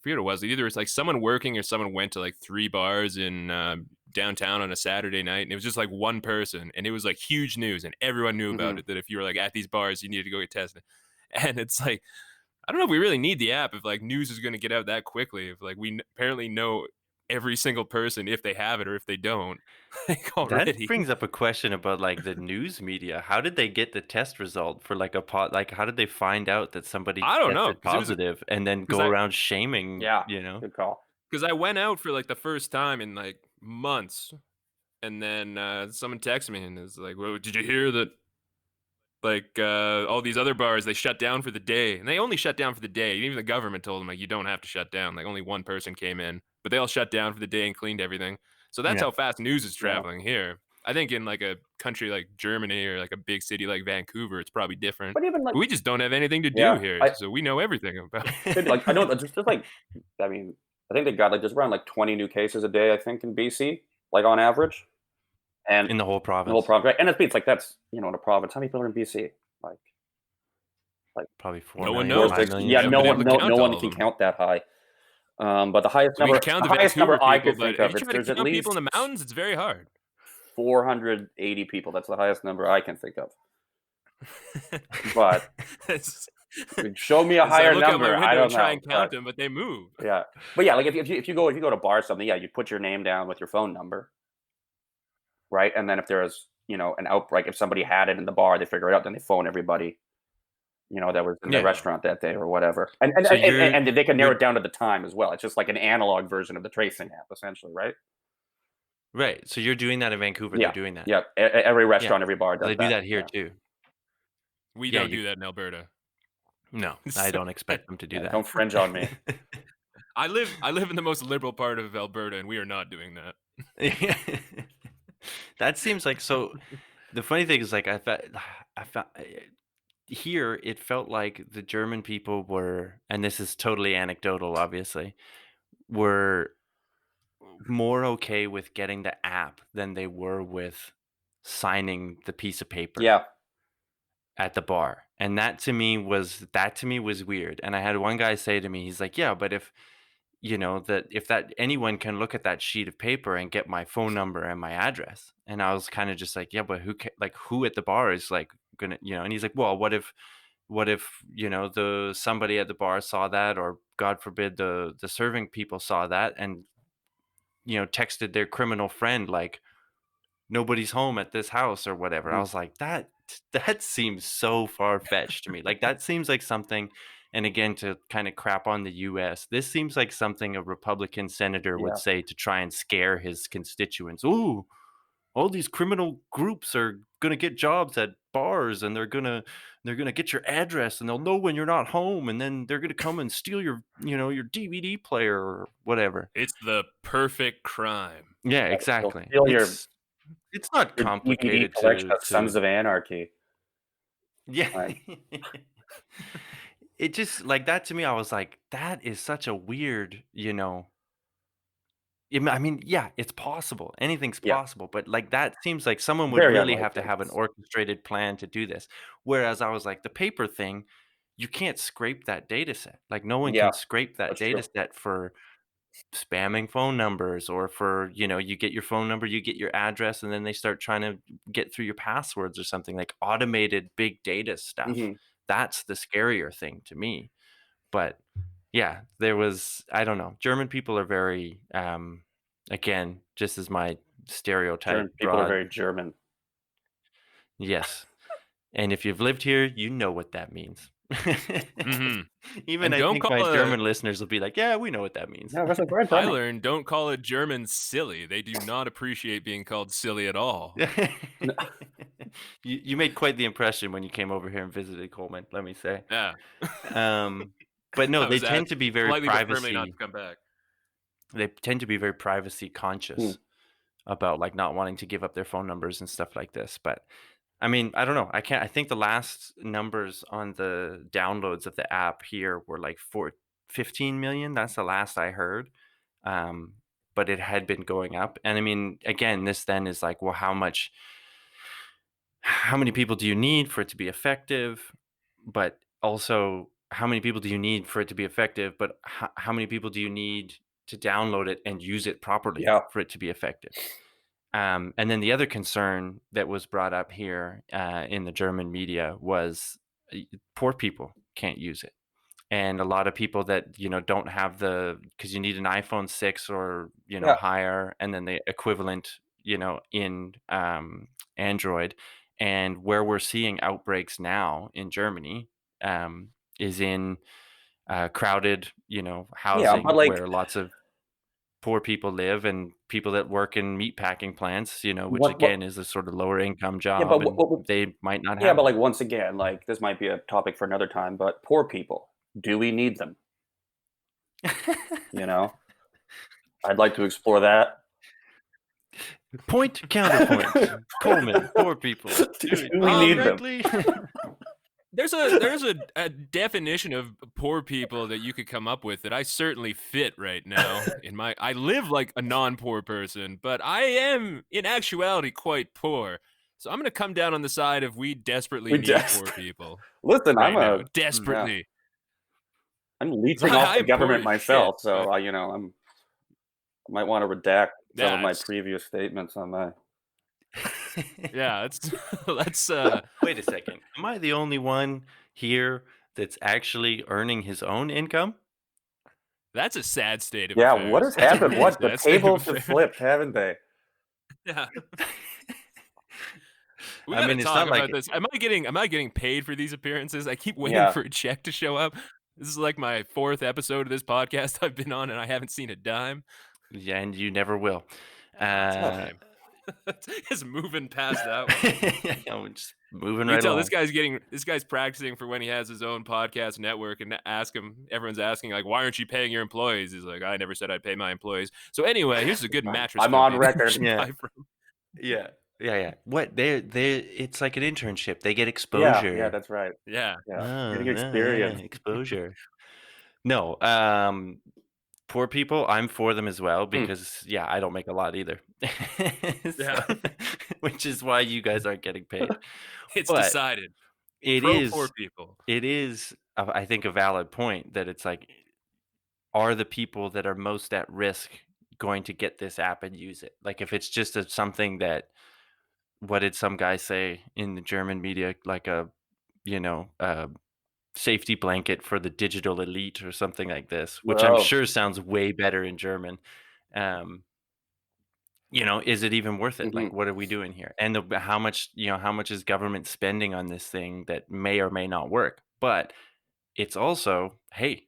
forget what it was. Either it's like someone working or someone went to like 3 bars in downtown on a Saturday night, and it was just like one person, and it was like huge news, and everyone knew about Mhm. it. That if you were like at these bars, you needed to go get tested, and it's like I don't know if we really need the app if like news is going to get out that quickly. If like apparently know every single person if they have it or if they don't, like that already. brings up a question about like the news media. How did they get the test result for like a pot? Like, how did they find out that somebody I don't know tested because it was positive and then because go around shaming? Yeah, good call. I went out for like the first time in like months, and then someone texted me and is like, "Well, did you hear that? Like all these other bars they shut down for the day, and they only shut down for the day. Even the government told them like you don't have to shut down. Like only one person came in, but they all shut down for the day and cleaned everything. So that's Yeah, how fast news is Yeah. traveling here. I think in like a country like Germany or like a big city like Vancouver, it's probably different. But even, like, But we just don't have anything to do yeah, here, I so we know everything about maybe, like, I it. know that just like, I mean, I think they got, like, just around, like, 20 new cases a day, I think, in BC, like, on average, and in the whole the whole province, province, right? And it's like, that's, in a province. How many people are in BC? Like probably four No one million, 4, knows five 6? because million, we Yeah, haven't no been something able one to like that. no count one all of can them. count that high. But the highest We number can count the the highest number Vancouver I people, could but think if of, you try to there's at count people least in the mountains, it's very hard. 480 people. That's the highest number I can think of. But It's show me a it's I higher look out my number, I window and don't try know, and count but them, but they move. yeah. But yeah, like, if you go to bar or something, yeah, you put your name down with your phone number, right? And then if there's, an outbreak, if somebody had it in the bar, they figure it out, then they phone everybody, that was in the Yeah. restaurant that day or whatever. And and So and, you're and and they can narrow you're it down to the time as well. It's just like an analog version of the tracing app, essentially, right? right. So you're doing that in Vancouver. They're Yeah. doing that. Yeah. Every Yeah. restaurant, every bar Well, does they do that. that here Yeah. too. We Yeah. don't You do that in Alberta. No, I don't expect them to do Yeah, that. don't fringe on me. I live in the most liberal part of Alberta, and we are not doing that. That seems like so. The funny thing is, like, I felt here it felt like the German people were, and this is totally anecdotal, obviously, were more okay with getting the app than they were with signing the piece of paper Yeah. at the bar. And that to me was weird. And I had one guy say to me, he's like, "Yeah, but if that anyone can look at that sheet of paper and get my phone number and my address." And I was kind of just like, "Yeah, but who at the bar is like gonna," and he's like, "Well, what if the somebody at the bar saw that, or God forbid the serving people saw that, and texted their criminal friend like nobody's home at this house or whatever." I Mhm. was like, that seems so far-fetched to me. Like, that seems like something, and again, to kind of crap on the US, this seems like something a Republican senator would Yeah. say to try and scare his constituents. Ooh, all these criminal groups are gonna get jobs at bars, and they're gonna get your address, and they'll know when you're not home, and then they're gonna come and steal your DVD player or whatever. It's the perfect crime. Yeah, They'll exactly. steal It's not your DVD complicated collection of to Sons of Anarchy. yeah. Like, It just like that to me, I was like, that is such a weird, I mean, yeah, it's possible. Anything's yeah, possible, but like that seems like someone would very really have to unlikely. have an orchestrated plan to do this. Whereas I was like, the paper thing, you can't scrape that data set. Like no one Yeah, can scrape that that's data true. set for spamming phone numbers or for, you get your phone number, you get your address, and then they start trying to get through your passwords or something like automated big data stuff. Mhm. That's the scarier thing to me. But yeah, there was I don't know. German people are very again, just as my stereotype German people are broad. very German. Yes. And if you've lived here, you know what that means. Hmm. Even And I don't think my call a German listeners will be like, "Yeah, we know what that means." No, that's very I funny. learned don't call a German silly. They do not appreciate being called silly at all. No, You made quite the impression when you came over here and visited Coleman, let me say. Yeah. Um, but no, I they was tend asked to be very politely but firmly not to privacy come back. they tend to be very privacy hmm, conscious about, like, not wanting to give up their phone numbers and stuff like this, but, I mean, I don't know, I think the last numbers on the downloads of the app here were, like, 15 million, that's the last I heard, um, but it had been going up, and, I mean, again, this then is like, well, how many people do you need for it to be effective? But also, how many people do you need for it to be effective? But how many people do you need to download it and use it properly yeah, for it to be effective? And then the other concern that was brought up here in the German media was poor people can't use it, and a lot of people that don't have because you need an iPhone 6 or yeah, higher, and then the equivalent in Android. And where we're seeing outbreaks now in Germany is in crowded yeah. But housing like, where lots of poor people live, and people that work in meat packing plants, which what? again is a sort of lower income Yeah, job, but and they might not yeah, have but it. like once again, like this might be a topic for another time. But poor people, do we need them? You know, I'd like to explore that. Point counterpoint. Coleman, poor people. Do Do we we need them? directly? There's a definition of poor people that you could come up with that I certainly fit right now in my I live like a non-poor person, but I am in actuality quite poor. So I'm going to come down on the side of we desperately We need just poor people listen. right now. Hmm. Yeah, Desperately. I'm 'Cause leeching off the I'm poor government as shit, myself, so but I might want to redact some of yeah, my it's previous statements on my. yeah, that's that's Wait a second. Am I the only one here that's actually earning his own income? that's a sad state of Yeah, what affairs. has That's a happened? really What the sad state of tables have affairs. flipped, haven't they? Yeah. We I gotta mean, it's talk not like about this. Am I getting paid for these appearances? I keep waiting Yeah, for a check to show up. This is like my 4th episode of this podcast I've been on, and I haven't seen a dime. yeah, and you never will. Ah, it's a oh, Uh, shame. Just moving past that one. I'm just moving You can right tell this along. guy's practicing for when he has his own podcast network, and everyone's asking like, "Why aren't you paying your employees?" He's like, "I never said I'd pay my employees." So anyway, here's a good mattress I'm on company that you record. should Yeah, buy from. yeah, yeah, yeah. What they it's like an internship. They get Yeah, yeah, exposure. that's right. Yeah. Yeah, Oh, getting no, yeah, experience. exposure. No, poor people, I'm for them as well Hmm. because, yeah, I don't make a lot either. Yeah. So, which is why you guys aren't getting paid. It's But decided. it Pro poor is people. it is, I think, a valid point that it's like, are the people that are most at risk going to get this app and use it? Like, if it's just something that what did some guy say in the German media, like a safety blanket for the digital elite or something like this, which I'm Oh, sure sounds way better in German. Um, is it even worth it? hmm, Like, what are we doing here? And how much is government spending on this thing that may or may not work? But it's also, hey,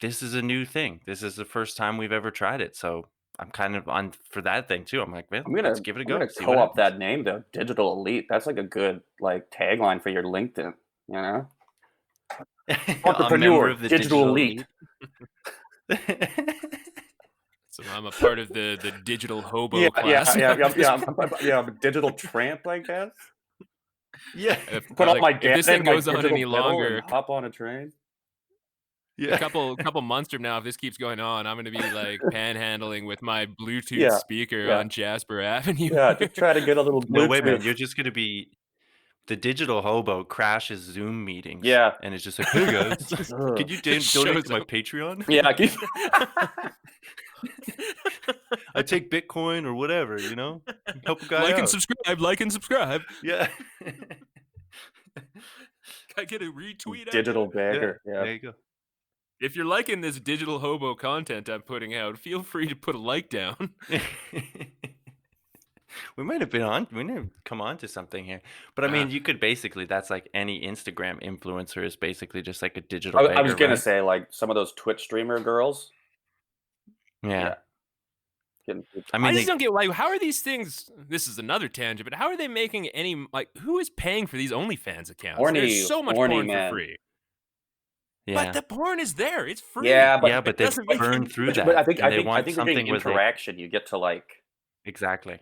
this is a new thing. This is the first time we've ever tried it. So I'm kind of on for that thing too. I'm like, man, I'm let's gonna give it a I'm go, gonna see what co-op happens. that name though, digital elite. That's like a good like tagline for your LinkedIn. You know, A member entrepreneur, of the digital digital elite. elite. So I'm a part of the digital Yeah, hobo yeah, class yeah, now yeah, at this yeah. point. Yeah, I'm a digital tramp, I guess. Yeah. Put all Like my if this data thing in my goes on digital any pedal and longer, hop on a train. a Yeah. couple months from now, if this keeps going on, I'm gonna be like panhandling with my Bluetooth Yeah, speaker yeah, on Jasper Avenue. yeah. Just try to get a little No way, man. Bluetooth. You're just gonna be the digital hobo crashes Zoom meetings, Yeah. and it's just like, hey guys, Just Ugh. could you just donate to shows my up. Patreon? Yeah, I take Bitcoin or whatever, help a guy Like and out. subscribe, like and subscribe. Yeah. Can I get a retweet out of digital it? Yeah. bagger. Yeah. There you go. If you're liking this digital hobo content I'm putting out, feel free to put a like down. We might have come on to something here. But I Uh, mean, you could basically, that's like any Instagram influencer is basically just like a digital I was beggar, gonna right? say like some of those Twitch streamer girls. Yeah. Yeah. Getting I I mean, just don't get like how are these things. This is another tangent, but how are they making any like who is paying for these OnlyFans accounts? There's so much horny porn for man. free, but yeah. the porn is there. It's Yeah, free. but Yeah, It but they doesn't make burn any. through but that, I think and I they think I want think you're getting something where they interaction. You get to like, exactly.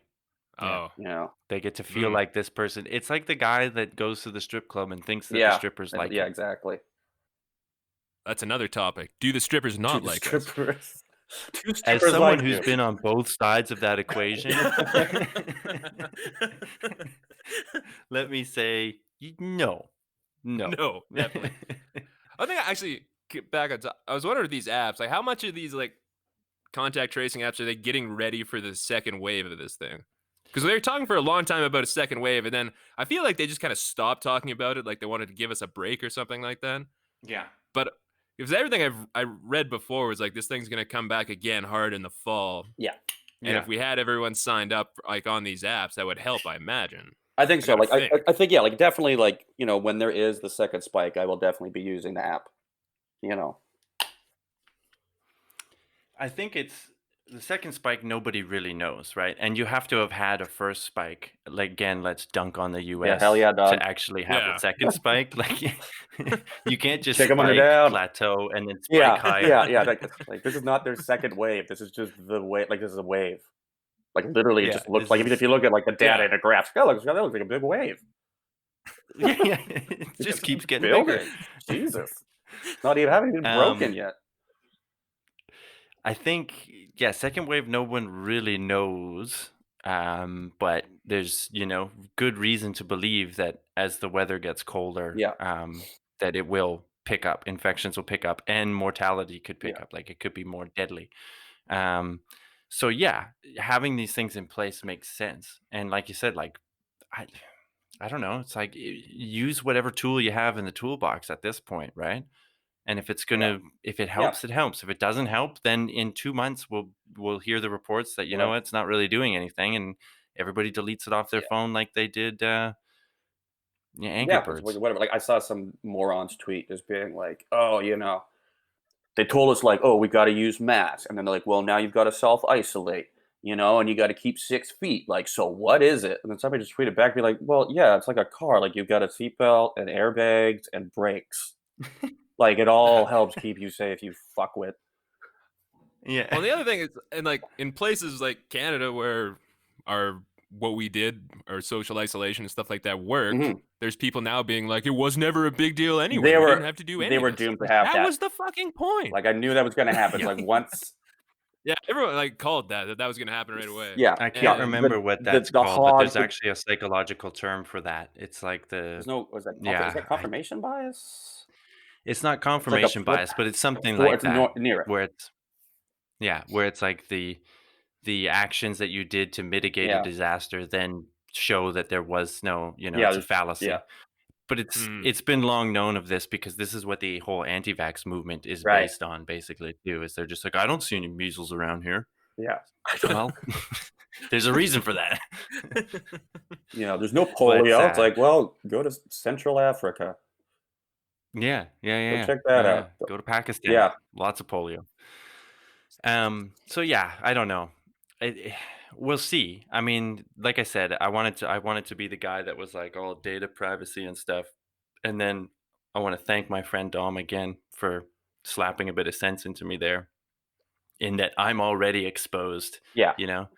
Yeah. Oh, you know, They get to feel mm. like this person. It's like the guy that goes to the strip club and thinks that the yeah, strippers like yeah, him. exactly. That's another topic. Do the strippers Do not the like us? strippers, do As strippers someone like who's you? been on both sides of that equation, let me say no. No. No, definitely. I think I actually get back on top. I was wondering with these apps, like how much of these like contact tracing apps are they getting ready for the second wave of this thing? Because they were talking for a long time about a second wave, and then I feel like they just kind of stopped talking about it, like they wanted to give us a break or something like that. Yeah. But because everything I read before was like this thing's gonna come back again hard in the fall, Yeah, and Yeah. if we had everyone signed up like on these apps, that would help, I imagine. I think I so. gotta Like, think. I think, yeah, like definitely, like when there is the second spike, I will definitely be using the app. You know, I think it's the second spike nobody really knows, right? And you have to have had a first spike. Like again, let's dunk on the yeah, hell US yeah, dog. to actually have a Yeah. second spike. Like you can't just Kick 'em under spike, down. plateau, and then spike Yeah, yeah, higher. yeah. Like this is not their second wave. This is just the wave. Like this is a wave. Like literally, it Yeah, just looks this like even if is you look at like the data Yeah. in a graph, that looks like a big wave. yeah, it just It's keeps getting bigger. building. Jesus, not even haven't even broken Um yet. I think, yeah, second wave, no one really knows. But there's, good reason to believe that as the weather gets colder, Yeah, that it will pick up, infections will pick up, and mortality could pick yeah, up. Like it could be more deadly. Um, so yeah, having these things in place makes sense. And like you said, like I, I don't know. It's like use whatever tool you have in the toolbox at this point, right? And yeah, if it yeah, helps, it helps. If it doesn't help, then in 2 months we'll hear the reports that whatever. it's not really doing anything, and everybody deletes it off their Yeah, phone like they did, yeah, Angry yeah. Because Birds. whatever. Like I saw some morons tweet just being like, "Oh, they told us like, oh, we got to use masks," and then they're like, "Well, now you've got to self isolate." And you got to keep 6 feet. Like, so what is it? And then somebody just tweeted back, be like, well, yeah, it's like a car. Like, you've got a seatbelt and airbags and brakes. Like, it all helps keep you safe, you fuckwit. Yeah, Well, the other thing is, and like in places like Canada where our what we did, our social isolation and stuff like that worked, Hmm. there's people now being like, it was never a big deal anyway. They We didn't were have to do they any of were this. doomed to Like, have that that. was the fucking point. Like, I knew that was going to happen. yeah. Like, once, Yeah, everyone like called that was gonna happen right away. yeah, I yeah, can't And remember what that's the called, but hog. there's actually a psychological term for that. It's like There's no, is yeah, that confirmation bias? it's not It's like a confirmation bias, but it's something it's like that near it. where it's where it's like the actions that you did to mitigate a Yeah, disaster then show that there was no, yeah, it's a yeah, fallacy. But hmm, it's been long known of this because this is what the whole anti-vax movement is right, based on, basically, too, is they're just like, I don't see any measles around here. yeah. Well, there's a reason for that. There's no But polio. It's like, well, go to Central Africa. yeah, yeah, Go yeah, check yeah, that yeah. out. Go to Pakistan. Yeah, Lots of polio. So yeah, I don't know. it, we'll see. I mean, like I said, I wanted to be the guy that was like all data privacy and stuff, and then I want to thank my friend Dom again for slapping a bit of sense into me there. In that I'm already exposed, Yeah. you know.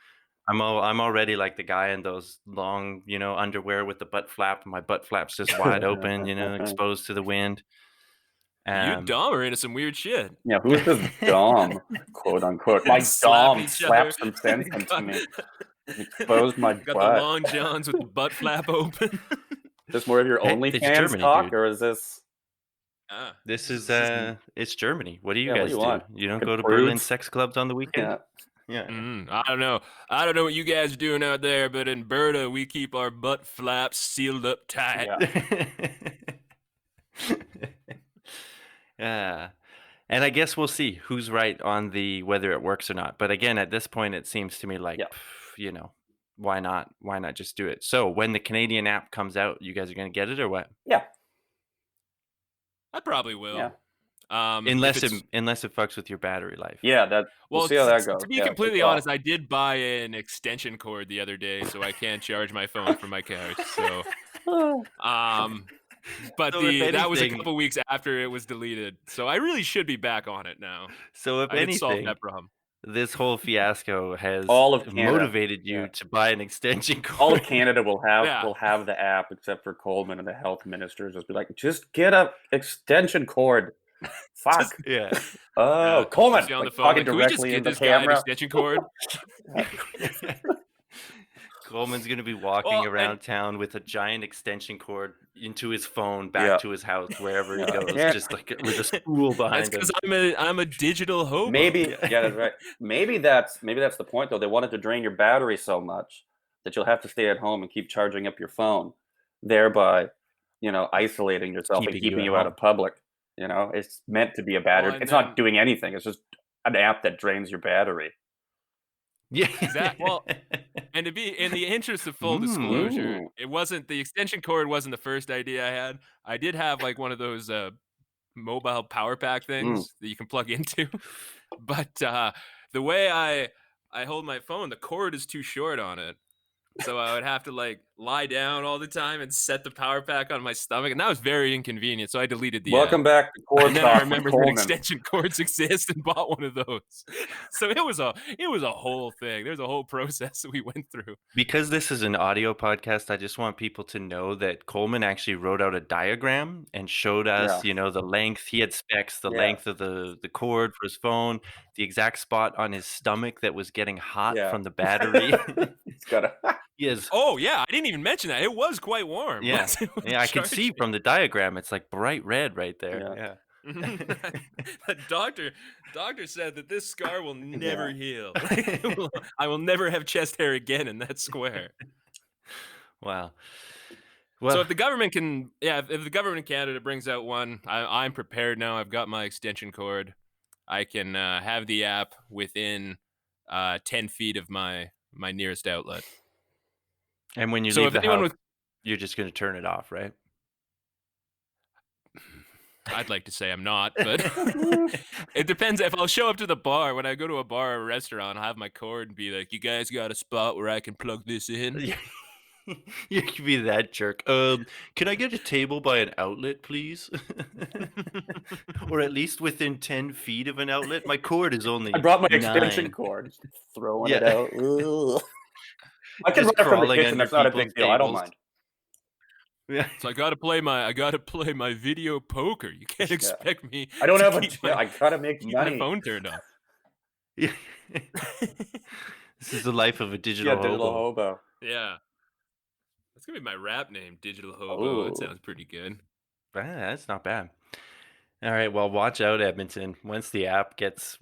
I'm already like the guy in those long, underwear with the butt flap. My butt flap's just wide open, exposed to the wind. You and Um, Dom are into some weird shit. Yeah, who is this Dom, quote unquote? My Slapping Dom each other. slapped some sense into got, me and exposed my got the butt. long johns with the butt flap open. Is this more of your hey, it's OnlyFans Germany, talk, dude. or is this? This is this is it's Germany. What do you Yeah, what do guys you do? want? You don't Fucking go to Berlin prudes? sex clubs on the weekend? Yeah. Yeah. I don't know. I don't know what you guys are doing out there, but in Berta, we keep our butt flaps sealed up tight. Yeah. Yeah. And I guess we'll see who's right on the whether it works or not. But again, at this point, it seems to me like, Yeah. why not? Why not just do it? So when the Canadian app comes out, you guys are going to get it or what? Yeah. I probably will. Yeah. If Unless it it's unless it fucks with your battery life. Yeah. That we'll well, see how that goes. to be Yeah. Good completely call. honest, I did buy an extension cord the other day, so I can't charge my phone from my couch. So, but So if that was a anything, couple weeks after it was deleted, so I really should be back on it now. so if I did solve anything, that problem. this whole fiasco has All of Canada. motivated you Yeah. to buy an extension All of cord. Canada will Yeah. have the app, except for Coleman and the health ministers. Just be like, just get a extension cord. Fuck. Yeah. Oh, Yeah. Coleman, Just on the like phone, talking like, can we just directly get in the this guy an camera. extension cord? Coleman's gonna be walking Well, and around town with a giant extension cord into his phone, back Yeah. to his house, wherever he Yeah. goes, Yeah. just like with a spool that's behind him. because I'm a digital hobo. Maybe, yeah, that's right. Maybe that's the point though. They wanted to drain your battery so much that you'll have to stay at home and keep charging up your phone, thereby, isolating yourself and Keeping you keeping at you out home. of public. It's meant to be a Well, battery. and It's then not doing anything. It's just an app that drains your battery. Yeah. well, and to be in the interest of full Mm. disclosure, Mm. it wasn't the extension cord wasn't the first idea I had. I did have like one of those mobile power pack Mm. things that you can plug into, but the way I hold my phone, the cord is too short on it. So I would have to like lie down all the time and set the power pack on my stomach, and that was very inconvenient. So I deleted the app. Welcome back to Cord And then I Talk with remembered that Coleman. extension cords exist and bought one of those. So it was a whole thing. There's a whole process that we went through. Because this is an audio podcast, I just want people to know that Coleman actually wrote out a diagram and showed us, Yeah. the length. He had specs, the Yeah. length of the cord for his phone, the exact spot on his stomach that was getting hot Yeah. from the battery. It's got a He has, Oh yeah, I didn't even mention that. It was quite warm. yeah, once it was yeah. I can see charging. from the diagram. It's like bright red right there. Yeah. Yeah. The doctor said that this scar will never Yeah. heal. I will never have chest hair again in that square. Wow. So Well, if the government can, if the government in Canada brings out one, I'm prepared now. I've got my extension cord. I can have the app within 10 feet of my nearest outlet. and when you So leave if the anyone house, with, you're just going to turn it off, right? I'd like to say I'm not, but it depends. If I'll show up to the bar, when I go to a bar or a restaurant, I'll have my cord and be like, "You guys got a spot where I can plug this in?" You could be that jerk. Can I get a table by an outlet, please? Or at least within 10 feet of an outlet? My cord is only I brought my extension 9. cord. Just throwing it Yeah. out. Ugh. I can Just run it from the crawling kitchen. under That's not a people's big deal. I don't tables. mind. Yeah. So I gotta play my video poker. You can't Yeah. expect me. I don't to have a. keep I gotta make keep my money. phone turned off. Yeah. This is the life of a digital Yeah, digital hobo. hobo. Yeah, that's gonna be my rap name, Digital Hobo. That Oh, sounds pretty good. Ah, that's not bad. All right, well, watch out, Edmonton. Once the app gets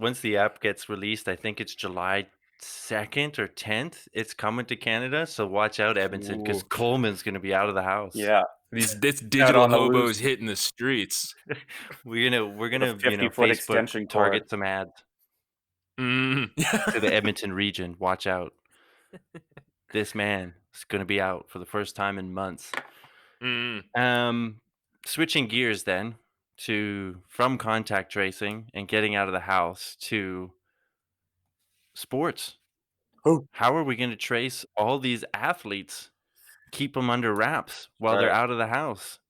released, I think it's July 2nd or 10th. It's coming to Canada, so watch out, Edmonton, because ooh. Coleman's gonna be out of the house. Yeah. This Out digital on the hobo loose is hitting the streets. We're gonna with a 50-foot Facebook extension cord. target some ads to the Mm. Edmonton region. Watch out. This man is gonna be out for the first time in months. Mm. Switching gears then from contact tracing and getting out of the house to sports. Who? How are we going to trace all these athletes, keep them under wraps while they're Right. out of the house,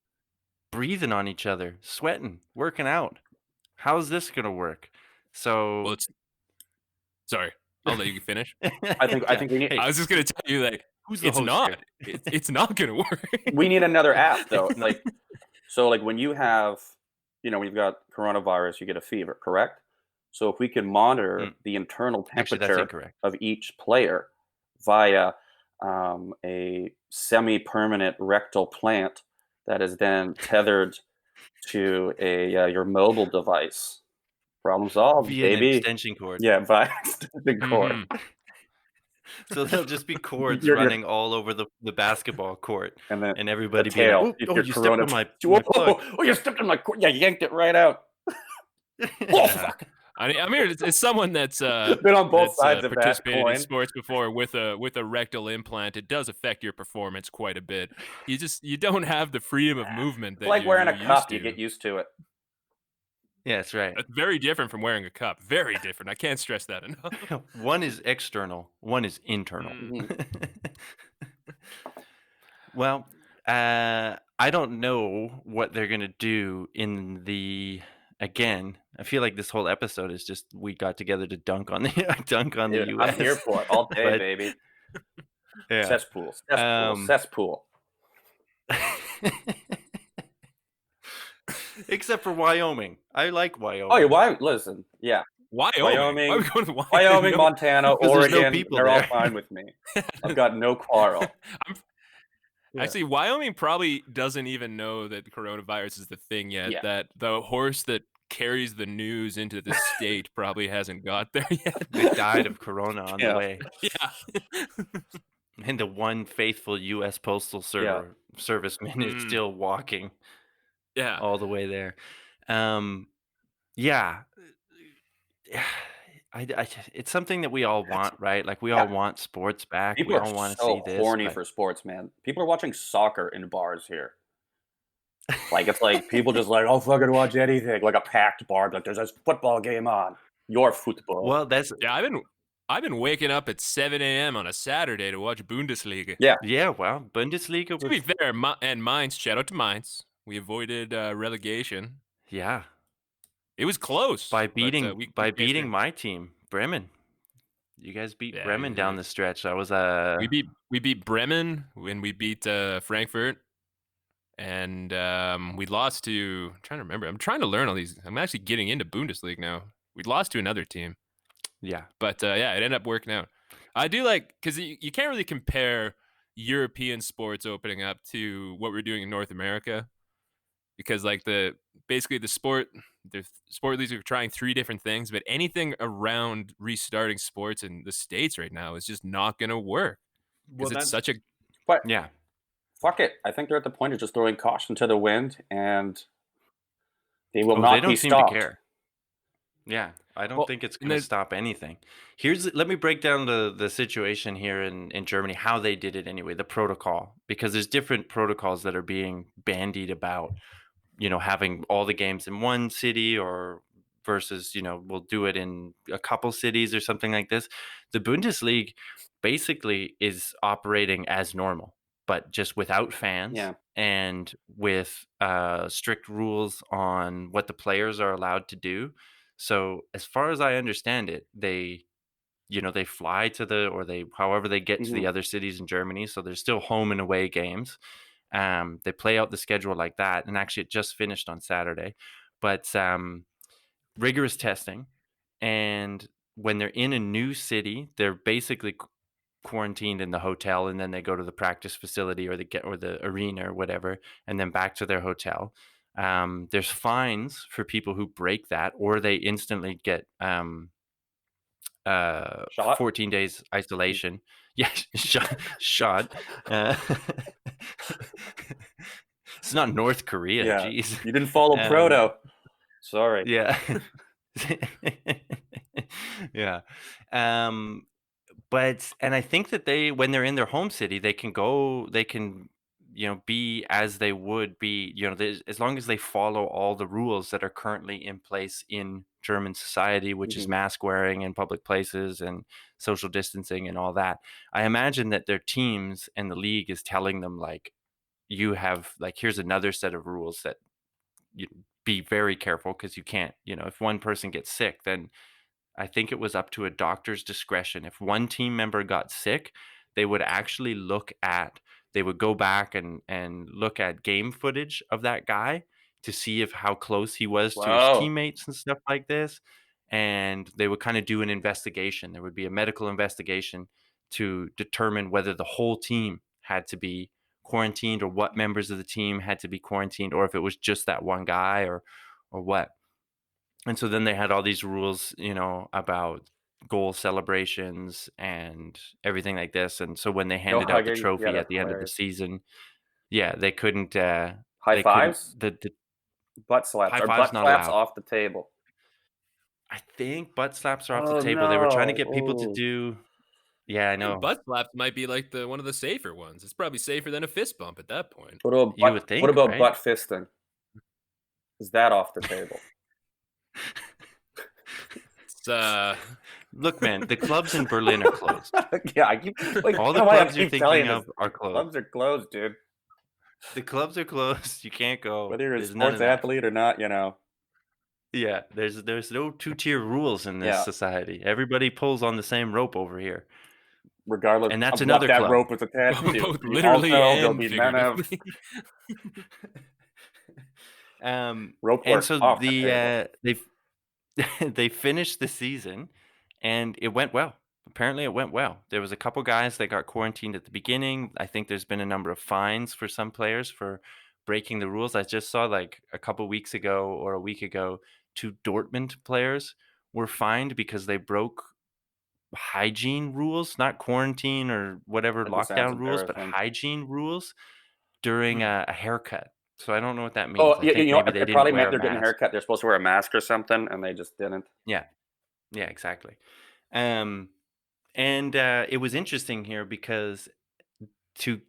breathing on each other, sweating, working out? How's this going to work? Well, So, it's sorry. I'll let you finish. I yeah. think we need I Hey, was just gonna tell you, like, who's the it's host not. here? It's not gonna work. we need another app though. Like so, like when you have, when you've got coronavirus, you get a fever, correct? So if we can monitor Mm, the internal actually, that's temperature incorrect. of each player via a semi-permanent rectal plant that is then tethered to a your mobile device, problem solved, Via an baby. extension cord. Yeah, via extension cord. Mhm. So there'll just be cords You're running all over the basketball court, and then and the everybody be like, tail. "Oh, If oh, your you stepped corona, on my whoa, plug." oh, you stepped on my cord. Yeah, yanked it right out. Oh Yeah. fuck! I'm here as someone Been on both that's sides of that participated in coin. sports before with a rectal implant. It does affect your performance quite a bit. You don't have the freedom of movement It's that like you're wearing a used cup. You to. get used to it. Yeah, that's right. That's very different from wearing a cup. Very different. I can't stress that enough. One is external, one is internal. Mm. Mhm. Well, I don't know what they're gonna do in the again. I feel like this whole episode is just we got together to dunk on the dunk on the Dude, I'm here U.S. for it all day, But baby. yeah, Cesspool, cesspool, um, cesspool. except for Wyoming. I like Oh, yeah, Wyoming why? Listen, yeah, Wyoming? Why are we Wyoming, going to Wyoming? Wyoming, Montana, because there's no Oregon, people they're all there. fine with me. I've got no quarrel. I'm Yeah. Actually, Wyoming probably doesn't even know that coronavirus is the thing yet. Yeah. That the horse that carries the news into the state probably hasn't got there yet. They died of corona on the Yeah, way, Yeah. and the one faithful U.S. Postal yeah. Serviceman is Mm, still walking yeah. all the way there. Um, yeah, it's something that we all That's want, right? Like we yeah. all want sports back. People We are all want to so see this, horny but for sports, man. People are watching soccer in bars here. Like it's like people just like, I'll fucking watch anything. Like a packed bar. Like there's a football game on. Your football. well, that's Yeah, I've been waking up at 7 a.m. on a Saturday to watch Bundesliga. Yeah. yeah. Well, Bundesliga To be was fair, and Mainz, shout out to Mainz. We avoided relegation. yeah It was close, by but beating we get there. my team, Bremen. You guys beat Yeah, Bremen down the stretch. I was we beat Bremen when we beat Frankfurt. And we lost to. I'm trying to remember. I'm trying to learn all these. I'm actually getting into Bundesliga now. We lost to another team, yeah. but yeah, it ended up working out. I do like because you can't really compare European sports opening up to what we're doing in North America because like basically the sport leagues are trying three different things, but anything around restarting sports in the States right now is just not going to work Well, because it's that's such a But yeah. fuck it. I think they're at the point of just throwing caution to the wind and they will Oh, they not be don't seem to stopped. care. Yeah, I don't well, think it's and going to then stop anything. Let me break down the situation here in Germany, how they did it anyway, the protocol, because there's different protocols that are being bandied about, having all the games in one city or versus, we'll do it in a couple cities or something like this. The Bundesliga basically is operating as normal, but just without fans Yeah. and with strict rules on what the players are allowed to do. So as far as I understand it, they fly to or they however they get to Hmm. the other cities in Germany. So there's still home and away games. They play out the schedule like that, and actually, it just finished on Saturday. But rigorous testing, and when they're in a new city, they're basically quarantined in the hotel, and then they go to the practice facility or the arena or whatever, and then back to their hotel. There's fines for people who break that, or they instantly get Shot. 14 days isolation. Yeah, shot. Uh, it's not North Korea, Yeah. geez. You didn't follow Um, proto. Sorry. yeah. Yeah. Um, and I think that when they're in their home city, they can, be as they would be, as long as they follow all the rules that are currently in place in German society, which is Mhm. mask wearing in public places and social distancing and all that. I imagine that their teams and the league is telling them like, you have like, here's another set of rules that you be very careful because you can't, if one person gets sick, then I think it was up to a doctor's discretion. If one team member got sick, they would actually they would go back and look at game footage of that guy to see if how close he was to his Whoa. teammates and stuff like this. And they would kind of do an investigation. There would be a medical investigation to determine whether the whole team had to be quarantined or what members of the team had to be quarantined or if it was just that one guy or what. And so then they had all these rules, about goal celebrations and everything like this. And so when they No handed out the hugging. Yeah, trophy at that's the end of the hilarious. season, yeah, High fives? the Butt slaps. high Are fives butt not slaps allowed. off the table? I think butt slaps are off the Oh, table. They were trying to no. get people to Oh. do, yeah, I I think know. butt slaps might be like one of the safer ones. It's probably safer than a fist bump at that point. You would What think, about right? butt fisting? Is that off the table? It's Look, man, the clubs in Berlin are closed. Yeah, I keep like, All I don't the know why I clubs you're keep telling thinking you this. of are closed. Clubs are closed, dude. The clubs are closed. You can't go. Whether you're a There's none sports of that. athlete or not. Yeah, there's no two-tier rules in this Yeah. society. Everybody pulls on the same rope over here. Regardless And that's of what another that club. rope is attached to. both There'll be literally Alto, there'll and be Menev. figuratively. Rope And work so off the table. they they finished the season and it went well. Apparently it went well. There was a couple guys that got quarantined at the beginning. I think there's been a number of fines for some players for breaking the rules. I just saw like a couple weeks ago or a week ago, two Dortmund players were fined because they broke hygiene rules, not quarantine or whatever That just sounds lockdown rules, but embarrassing. hygiene rules during Hmm. a haircut. So I don't know what that Oh, means. I yeah, think you know maybe what? they It didn't probably wear meant a they're getting a mask. haircut. They're supposed to wear a mask or something, and they just didn't. Yeah. Yeah, exactly. Um, and it was interesting here because to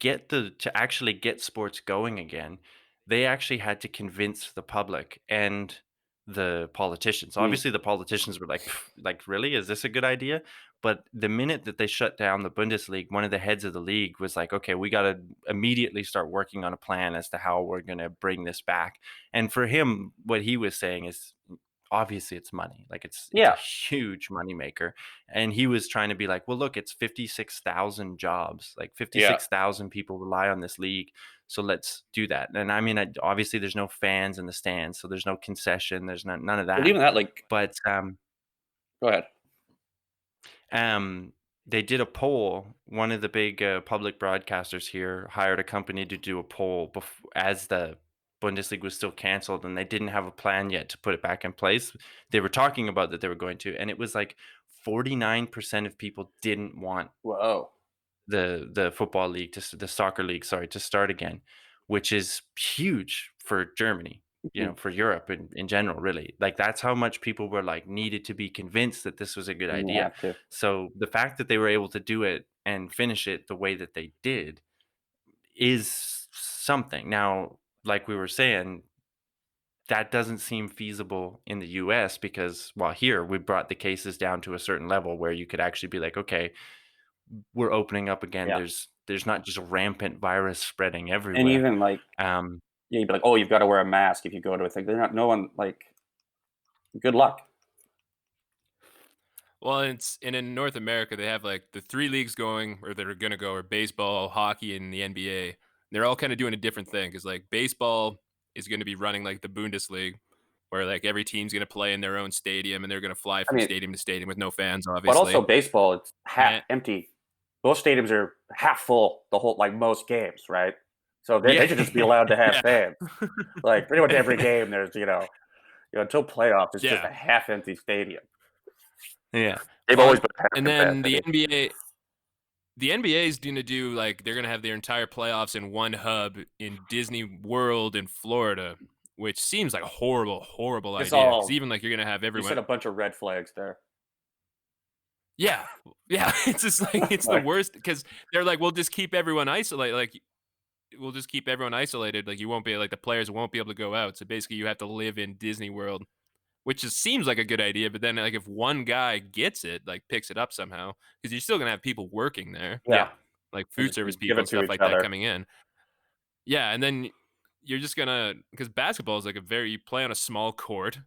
actually get sports going again, they actually had to convince the public and the politicians. Mm, Obviously, the politicians were like, "Pff, like really, is this a good idea?" But the minute that they shut down the Bundesliga, one of the heads of the league was like, "Okay, we got to immediately start working on a plan as to how we're going to bring this back." And for him, what he was saying is, obviously, it's money. Like it's a yeah, huge money maker, and he was trying to be like, well, look, it's 56,000 jobs. Like yeah. 56,000 people rely on this league. So let's do that. And I mean, obviously there's no fans in the stands, so there's no concession, there's none of But that. even that, like, But go ahead. um, they did a poll. One of the big public broadcasters here hired a company to do a poll as the Bundesliga was still canceled, and they didn't have a plan yet to put it back in place. They were talking about that they were going to, and it was like 49% of people didn't want Whoa. the football league the soccer league, sorry, to start again, which is huge for Germany, Mhm. for Europe in general, really. Like that's how much people were like needed to be convinced that this was a good And you idea. have to. So the fact that they were able to do it and finish it the way that they did is something. Now, like we were saying, that doesn't seem feasible in the US because, well, here we brought the cases down to a certain level where you could actually be like, okay, we're opening up again. Yeah. There's not just rampant virus spreading And everywhere. even like, Um, yeah, you'd be like, oh, you've got to wear a mask if you go to a thing. They're not, no one, like, good luck. Well, and in North America, they have like the three leagues going, or that are gonna go, are baseball, hockey, and the NBA. They're all kind of doing a different thing because like baseball is going to be running like the Bundesliga, where like every team's going to play in their own stadium and they're going to fly I from mean, stadium to stadium with no fans, but also obviously. baseball, it's half And empty. Most stadiums are half full the whole, like most games, right? So they yeah, should just be allowed to have yeah, fans. Like pretty much every game, there's until playoffs, it's just yeah. a half empty stadium. yeah, They've Well, always been half and then capacity. the NBA is going to do like they're going to have their entire playoffs in one hub in Disney World in Florida, which seems like a horrible, horrible It's idea. Because all even like you're going to have you everyone. said a bunch of red flags there. Yeah, yeah. It's just like it's the Like, worst because they're like, we'll just keep everyone isolated. Like we'll just keep everyone isolated. Like you won't be like the players won't be able to go out. So basically, you have to live in Disney World which just seems like a good idea. But then, like, if one guy gets it, like, picks it up somehow, because you're still gonna have people working there, Yeah, like they food just service give people it and to stuff each like that other. coming in. Yeah, and then you're just gonna, because basketball is like you play on a small court.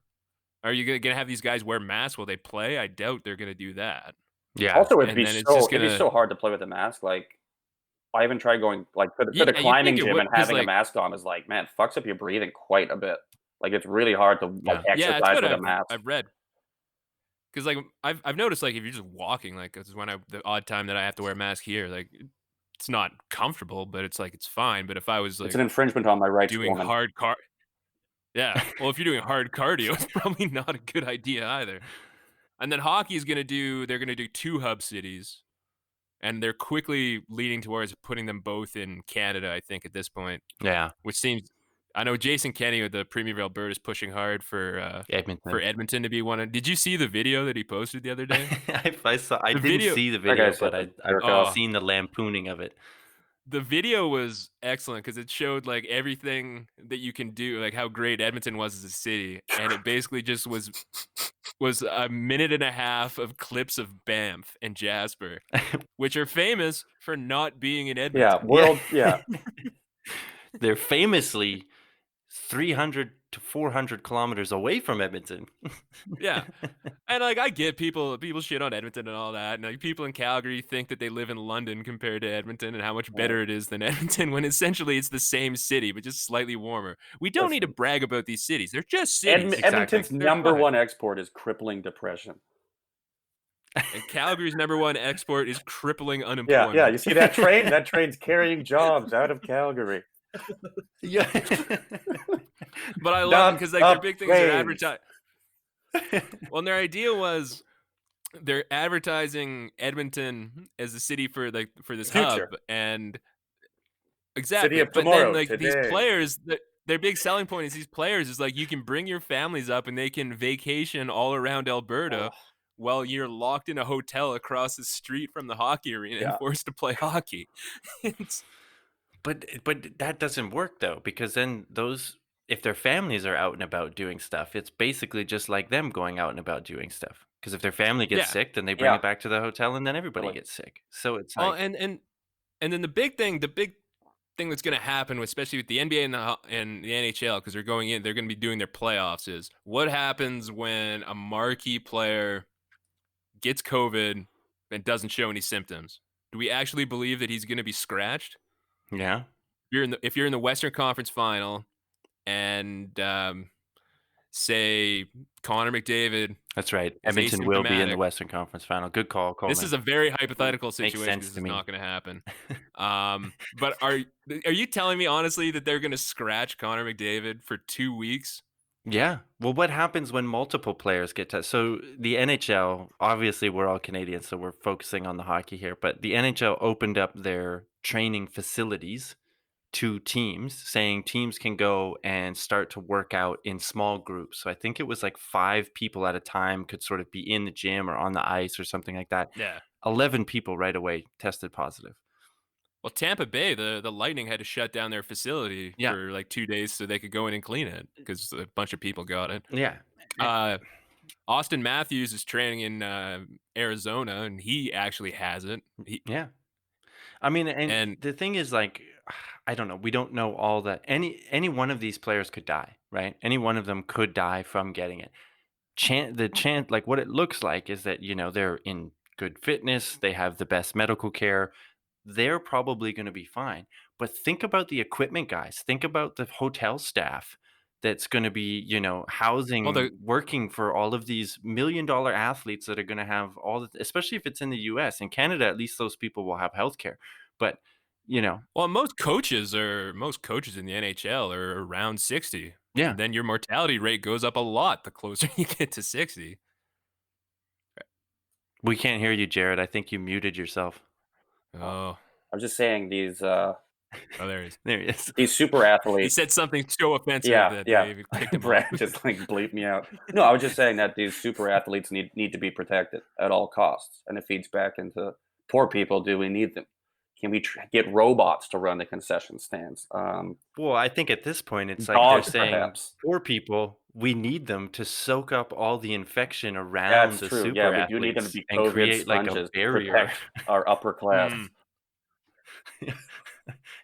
Are you gonna have these guys wear masks while they play? I doubt they're gonna do that. Yeah. Also, And then it's just it'd be gonna, so hard to play with a mask. Like, I even tried going like to the yeah, you climbing think it gym would, and because having a like, mask on is like, man, it fucks up your breathing quite a bit. Like, it's really hard to like Yeah. yeah, it's exercise what with a mask. I've read. Because like I've noticed, like, if you're just walking, like, this is when the odd time that I have to wear a mask here, like, it's not comfortable, but it's like it's fine. But if I was It's like an infringement on my rights, doing woman. hard car, yeah, well, if you're doing hard cardio, it's probably not a good idea either. And then hockey is they're gonna do two hub cities, and they're quickly leading towards putting them both in Canada, I think, at this point, Yeah. which seems, I know Jason Kenney with the Premier of Alberta is pushing hard for Edmonton. Edmonton to be one of. Did you see the video that he posted the other day? I The didn't video see the That video, guy's such but a I've jerk off. oh, seen the lampooning of it. the video was excellent because it showed, like, everything that you can do, like how great Edmonton was as a city, and it basically just was a minute and a half of clips of Banff and Jasper, which are famous for not being in Yeah, Edmonton. Yeah. yeah. They're famously 300 to 400 kilometers away from Edmonton. Yeah. And, like, I get people shit on Edmonton and all that, and, like, people in Calgary think that they live in London compared to Edmonton and how much better it is than Edmonton, when essentially it's the same city, but just slightly warmer. We don't need to Listen, brag about these cities. They're just cities. Exactly. Edmonton's They're number fine. one export is crippling depression. And Calgary's number one export is crippling Yeah, yeah. You unemployment. see that train? That train's carrying jobs out of Calgary. Yeah. But I love it Dump because, like, their up big thing is their trains. advertise. Well, and their idea was they're advertising Edmonton as a city for, like, for this hub, Future. and City exactly. of But then, tomorrow, like, these today. players, their big selling point is these players is, like, you can bring your families up and they can vacation all around Alberta Oh, while you're locked in a hotel across the street from the hockey arena and yeah. forced to play hockey. It's But that doesn't work though, because then those if their families are out and about doing stuff, it's basically just like them going out and about doing stuff. Because if their family gets yeah. sick, then they bring Yeah. it back to the hotel, and then everybody Really. gets sick. So it's Oh, like, and then the big thing that's going to happen, especially with the NBA and the NHL, because they're going to be doing their playoffs, is what happens when a marquee player gets COVID and doesn't show any symptoms. Do we actually believe that he's going to be scratched? yeah, If you're in the Western Conference Final and say Connor McDavid that's right. is Edmonton will be in the asymptomatic, Western Conference Final. Good call, this Coleman. is a very hypothetical Makes situation sense because to it's me. not going to happen. But are you telling me honestly that they're going to scratch Connor McDavid for 2 weeks? Yeah. Well, what happens when multiple players get tested? So the NHL, obviously, we're all Canadians, so we're focusing on the hockey here. But the NHL opened up their training facilities to teams, saying teams can go and start to work out in small groups. So I think it was like 5 people at a time could sort of be in the gym or on the ice or something like that. Yeah. 11 people right away tested positive. Well, Tampa Bay, the Lightning had to shut down their facility Yeah. for like 2 days so they could go in and clean it because a bunch of people got it. Yeah. Eh, Uh, Austin Matthews is training in Arizona, and he actually has it. Yeah. I mean, and And the thing is, like, I don't know. We don't know all that. Any one of these players could die, right? Any one of them could die from getting it. Like what it looks like is that they're in good fitness. They have the best medical care. They're probably going to be fine. But think about the equipment guys. Think about the hotel staff that's going to be, well, housing, working for all of these $1 million athletes that are going to have especially if it's in the US. In Canada, at least those people will have health care. But, you know, most coaches in the NHL are around 60. yeah, And then your mortality rate goes up a lot the closer you get to 60. we can't hear you, Jared. I think you muted yourself. Oh, I was just saying these there he is. There he is. these super He athletes. said something so offensive Yeah, that yeah. they kicked him Brad off. just like bleep me out. No, I was just saying that these super athletes need to be protected at all costs, and it feeds back into poor people. Do we need them? Can we get robots to run the concession stands? Well, I think at this point, it's like they're Dogs, saying, perhaps. poor people, we need them to soak up all the infection around That's the true. Yeah, super we do need them to athletes be and COVID create like a sponges to barrier. protect our upper class. Mm.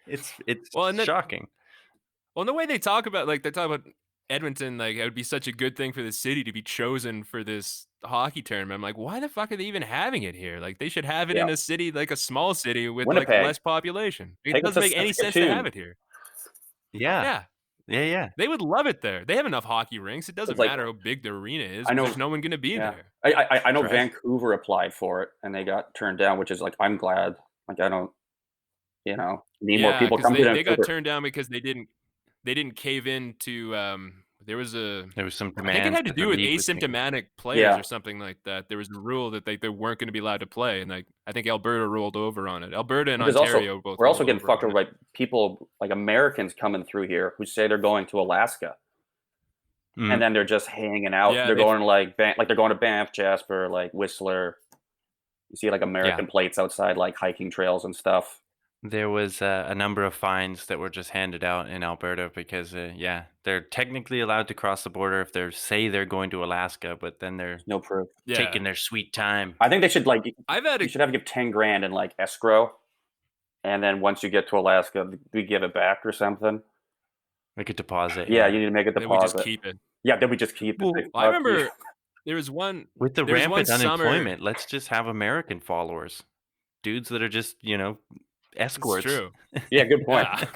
It's Well, and then shocking. Well, the way they talk about, like, they talk about Edmonton, like, it would be such a good thing for the city to be chosen for this hockey tournament. I'm like, why the fuck are they even having it here? Like, they should have it Yeah. in a city, like a small city with, like, Winnipeg. less population. It Take it doesn't to make any sense to Saskatoon. have it here. Yeah. Yeah. Yeah. They would love it there. They have enough hockey rinks. It doesn't It's like, matter how big the arena is. I know. There's no one gonna be Yeah, there. I know Right. Vancouver applied for it and they got turned down, which is like, I'm glad. Like, I don't, need more Yeah, people because come to they got Vancouver. turned down because they didn't cave in to, there was some I think it demands had to that the do with league was making. asymptomatic players Yeah. or something like that. There was a rule that they weren't gonna be allowed to play, and, like, I think Alberta rolled over on it. Alberta and Because Ontario both we're also rolled getting over fucked on over it. by people like Americans coming through here who say they're going to Alaska. Mhm. And then they're just hanging out. Yeah, They're going like they're going to Banff, Jasper, like Whistler. You see like American plates outside, like hiking trails and stuff. There was a number of fines that were just handed out in Alberta because, they're technically allowed to cross the border if they're going to Alaska, but then they're No proof. Yeah. taking their sweet time. I think they should like I've had you a should have to give 10 grand in like escrow, and then once you get to Alaska, we give it back or something. Like a deposit. Yeah, you need to make a then we just deposit. keep it. Yeah, then we just keep it. Well, Like, I fuck you. remember there was one With the there was one rampant summer unemployment, let's just have American followers. Dudes that are just, It's escorts. true. Yeah, good point. Yeah.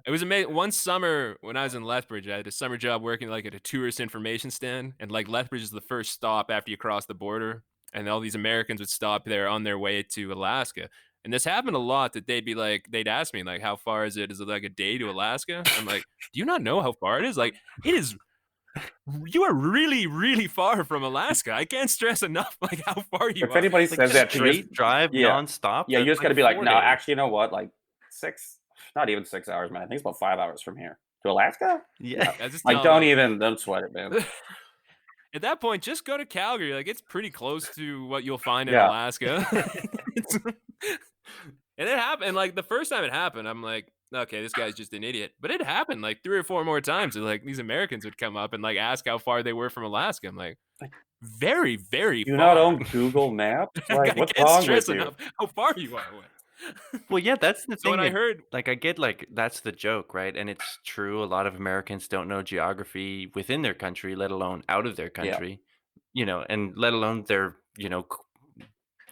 It was amazing. One summer when I was in Lethbridge, I had a summer job working like at a tourist information stand, and like Lethbridge is the first stop after you cross the border, and all these Americans would stop there on their way to Alaska. And this happened a lot that they'd ask me like, how far is it? Is it like a day to Alaska? I'm like, do you not know how far it is? Like, it is. You are really, really far from Alaska. I can't stress enough like how far you If are. anybody Like says that to you, straight drive yeah. nonstop. Yeah, you that's just got to be like, 4 no, days. actually, you know what? Like not even 6 hours, man. I think it's about 5 hours from here to Alaska. Yeah. I just Like, tell them, don't sweat it, man. at that point, just go to Calgary. Like, it's pretty close to what you'll find in Yeah. Alaska. And it happened. And like the first time it happened, I'm like, okay, this guy's just an idiot. But it happened like 3 or 4 more times. And like these Americans would come up and like ask how far they were from Alaska. I'm like, very, very Do you far. not own Google Maps? Like, I what's can't wrong stress with you? enough how far you are away. Well, yeah, that's the So thing. when I that- heard, like, I get like that's the joke, right? And it's true. A lot of Americans don't know geography within their country, let alone out of their Yeah. country. And let alone their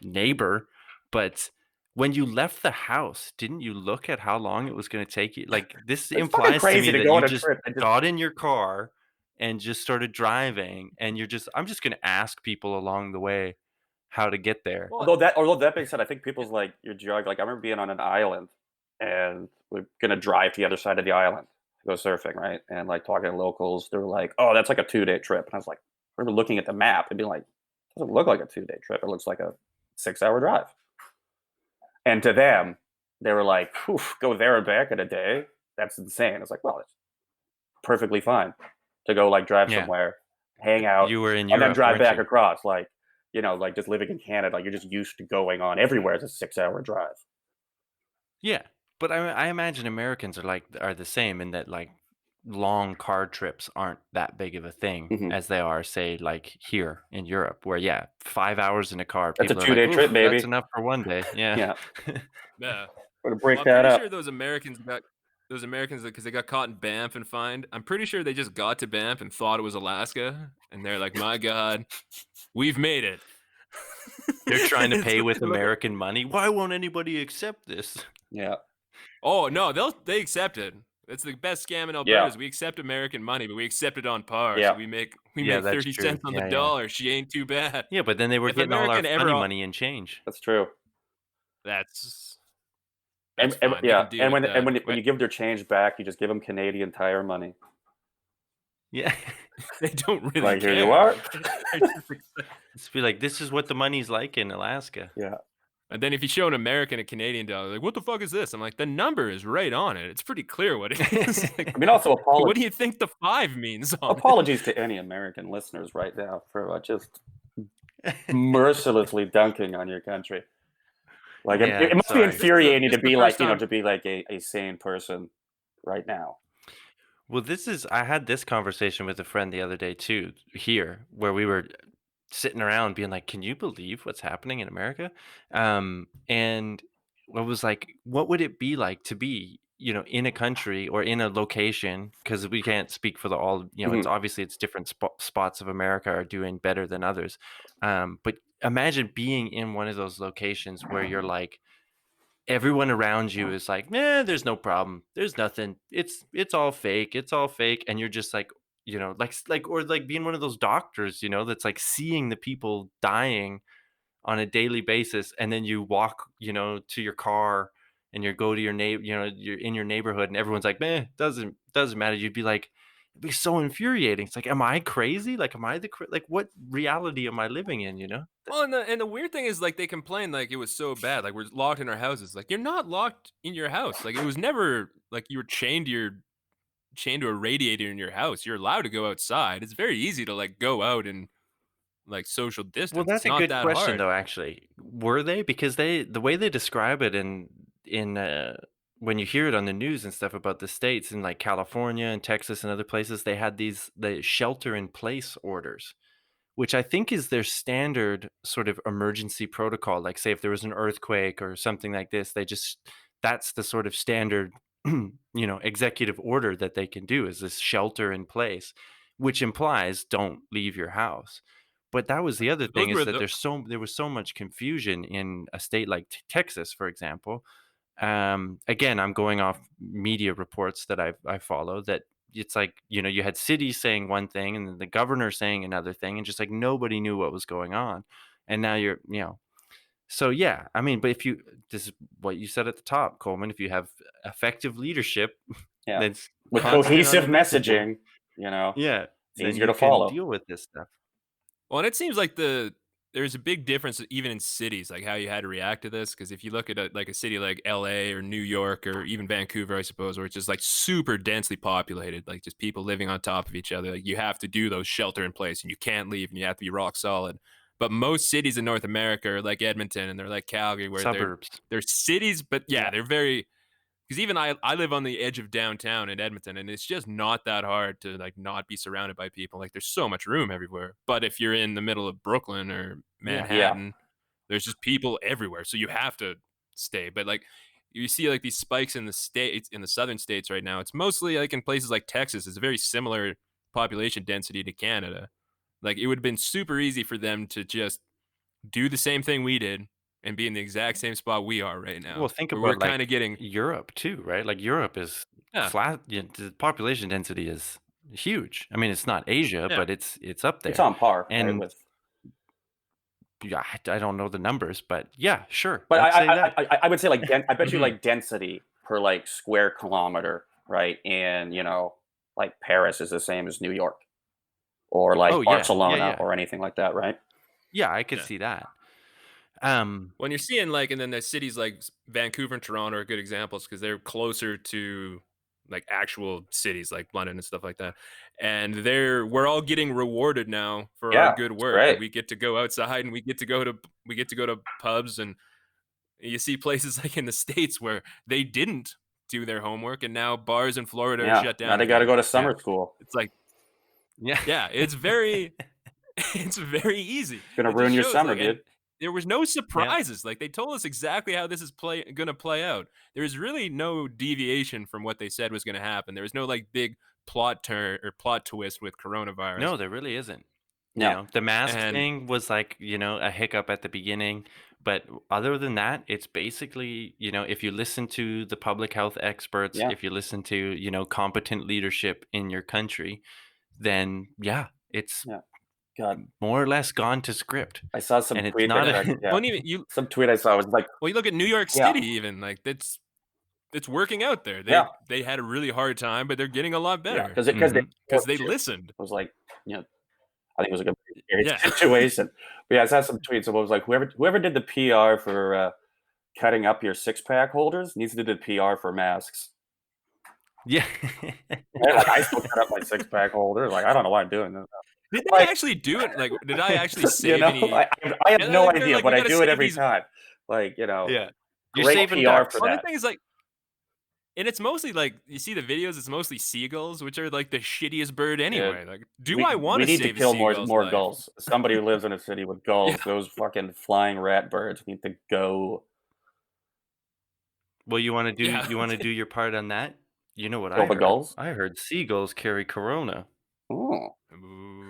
neighbor. But when you left the house, didn't you look at how long it was going to take you? Like this It's fucking implies to crazy me to that go you on a just trip and just got in your car and just started driving, and I'm just going to ask people along the way how to get there. well, although that being said, I think people's like your geography. Like, I remember being on an island and we're gonna drive to the other side of the island to go surfing, right? And like talking to locals, they were like, "Oh, that's like a 2-day trip." And I was like, I remember looking at the map and being like, "It doesn't look like a 2-day trip. It looks like a 6-hour drive." And to them, they were like, "Oof, go there and back in a day? That's insane." I was like, "Well, it's perfectly fine to go like drive Yeah. somewhere, hang out, You were in and Europe, then drive weren't back you? across." Like, like just living in Canada, like you're just used to going on everywhere. It's a 6-hour drive. Yeah, but I imagine Americans are the same in that like long car trips aren't that big of a thing Mhm. as they are, say, like here in Europe, where 5 hours in a car, That's a people are like, 2-day trip, "Oof, baby." that's enough for one day." Yeah. Yeah, yeah. we're gonna Well, break I'm that pretty up. sure those Americans because they got caught in Banff and fined. I'm pretty sure they just got to Banff and thought it was Alaska, and they're like, "My God, we've made it." They're trying to It's pay like with they look at- American money. Why won't anybody accept this? Yeah, Oh no, they accept it. That's the best scam in Alberta. Yeah. Is we accept American money, but we accept it on par. Yeah. So we make Yeah, that's 30 true. cents on Yeah, the yeah. dollar. She ain't too bad. Yeah, but then they were If getting all our American ever funny al- money in change. that's true. That's And fine. They yeah, can deal and with that. when you give their change back, you just give them Canadian Tire money. Yeah. They don't really Like, care. here you are. They're just excited. Just be like, this is what the money's like in Alaska. Yeah, And then if you show an American a Canadian dollar, like, what the fuck is this? I'm like, the number is right on it. It's pretty clear what it is. Like, I mean, also what do you think the 5 means on it? apologies to any American listeners right now for just mercilessly dunking on your country. Like Yeah, it must be sorry. infuriating This to is the be like first time. a sane person right now. Well, I had this conversation with a friend the other day too, here, where we were sitting around being like, can you believe what's happening in America? And what was like, what would it be like to be, in a country or in a location? Because we can't speak for the all, it's Mhm. obviously it's different spots of America are doing better than others. But imagine being in one of those locations where you're like, everyone around you is like, there's no problem. There's nothing. It's all fake. It's all fake. And you're just like, or like being one of those doctors, that's like seeing the people dying on a daily basis, and then you walk, to your car and you go to your neighbor, you're in your neighborhood, and everyone's like, doesn't matter. You'd be like, it'd be so infuriating. It's like, am I crazy? Like, am I like, what reality am I living in? Well, and the weird thing is, like, they complained like it was so bad, like we're locked in our houses. Like, you're not locked in your house. Like, it was never like you were chained to a radiator in your house. You're allowed to go outside. It's very easy to like go out and like social Well, distance. It's that's a not good that question hard. though, actually. Were they? Because the way they describe it in when you hear it on the news and stuff about the states in like California and Texas and other places, they had the shelter in place orders, which I think is their standard sort of emergency protocol. Like, say if there was an earthquake or something like this, that's the sort of standard, executive order that they can do, is this shelter in place, which implies don't leave your house. But that was the other thing, Those is were that the there was so much confusion in a state like Texas, for example. Again, I'm going off media reports that I follow, that it's like, you had cities saying one thing and then the governor saying another thing, and just like nobody knew what was going on. And now so yeah, I mean, but if you this is what you said at the top, Coleman, if you have effective leadership Yeah. that's With constant on cohesive your messaging, messaging, you know, yeah, it's then easier you to can follow. deal with this stuff. Well, and it seems like there's a big difference even in cities, like how you had to react to this. Because if you look at like a city like LA or New York or even Vancouver, I suppose, where it's just like super densely populated, like just people living on top of each other, like you have to do those shelter in place and you can't leave and you have to be rock solid. But most cities in North America are like Edmonton and they're like Calgary, where Suburbs. they're cities, but yeah, Yeah. they're very, because even I live on the edge of downtown in Edmonton, and it's just not that hard to like not be surrounded by people. Like there's so much room everywhere. But if you're in the middle of Brooklyn or Yeah. Yeah. Manhattan, there's just people everywhere. So you have to stay. But like you see like these spikes in the states, in the southern states right now. It's mostly like in places like Texas. It's a very similar population density to Canada. Like it would have been super easy for them to just do the same thing we did and be in the exact same spot we are right Well, now, think where we're about kind like of getting, Europe too, right? Like Europe is yeah, flat. The population density is huge. I mean, it's not Asia, yeah. but it's up It's there. on par, right? And With, yeah, I don't know the numbers, but yeah, sure, but let's say that. I would say like I bet you Mhm. like density per like square kilometer, right? And like Paris is the same as New York or like Oh yeah, yeah, Barcelona yeah, or anything like that, right? yeah. I could Yeah. see that. Um, When you're seeing like, and then the cities like Vancouver and Toronto are good examples because they're closer to like actual cities like London and stuff like that. And we're all getting rewarded now for our Yeah, good it's work. Like great. we get to go outside and we get to go to pubs, and you see places like in the States where they didn't do their homework and now bars in Florida are Yeah. shut Now down they got to again. go to yeah, summer school. It's like, yeah. yeah, it's very it's very easy. Gonna It just ruin your shows summer, like, and dude. there was no Yeah. surprises. Like they told us exactly how this is going to play out. There's really no deviation from what they said was going to happen. There was no like big plot turn or plot twist with coronavirus. No, there really isn't. No. The mask And thing was like, a hiccup at the beginning, but other than that, it's basically, if you listen to the public health experts, Yeah. if you listen to, competent leadership in your country, then yeah, it's Yeah. God, more or less gone to script. I saw some And it's tweet not that a yeah, well, and even you some tweet I saw was like, well, you look at New York yeah, City, even like that's it's working out there. yeah, They had a really hard time, but they're getting a lot yeah, better because they Mhm. because forced they you. It listened. was like, I think it was like a very Yeah. scary situation. But yeah, I saw some tweets. Someone was like, whoever did the PR for cutting up your 6-pack holders needs to do the PR for masks. Yeah. Right? Like I still cut up my 6-pack holder. Like I don't know why I'm doing this. Did they Like actually do it? Like, did I actually save any? I have no And they're idea, like, but we I got to do it save every these. time. Like, Yeah. You're great saving PR for ducks. Well, the that. thing is, like, and it's mostly like you see the videos. It's mostly seagulls, which are like the shittiest bird Dude, anyway. Like, do I want we to need to save a kill seagull's more life? gulls. Somebody who lives in a city with Yeah. gulls, those fucking flying rat birds need to go. Well, you Yeah. want to do your part on that? You know what Kill I the heard? gulls? I heard seagulls carry corona. Oh,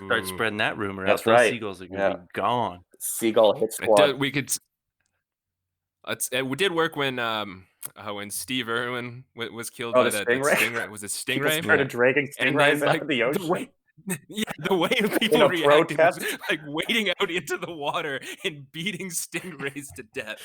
Start Ooh. spreading that rumor out. that's Those right. seagulls are going to Yeah. be gone. Seagull hit It does, squad. we could. It did work when Steve Irwin was killed Oh, by the that stingray? stingray. Was it People stingray? started dragging And stingrays then out like of the the ocean way, yeah, the way in people a reacted was protest. like wading out into the water and beating stingrays to death.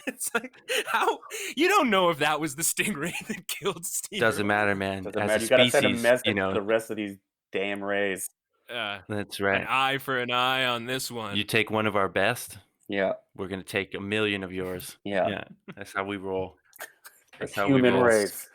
It's like, how you don't know if that was the stingray that killed Steve Doesn't Irwin. matter, man. Doesn't As a matter. You got to send a species, message to the rest of these damn rays. that's An right. eye for an eye on this one. You take one of our best, Yeah. we're going to take 1,000,000 of yours. Yeah. Yeah. That's how we roll. That's how Human we roll. rays.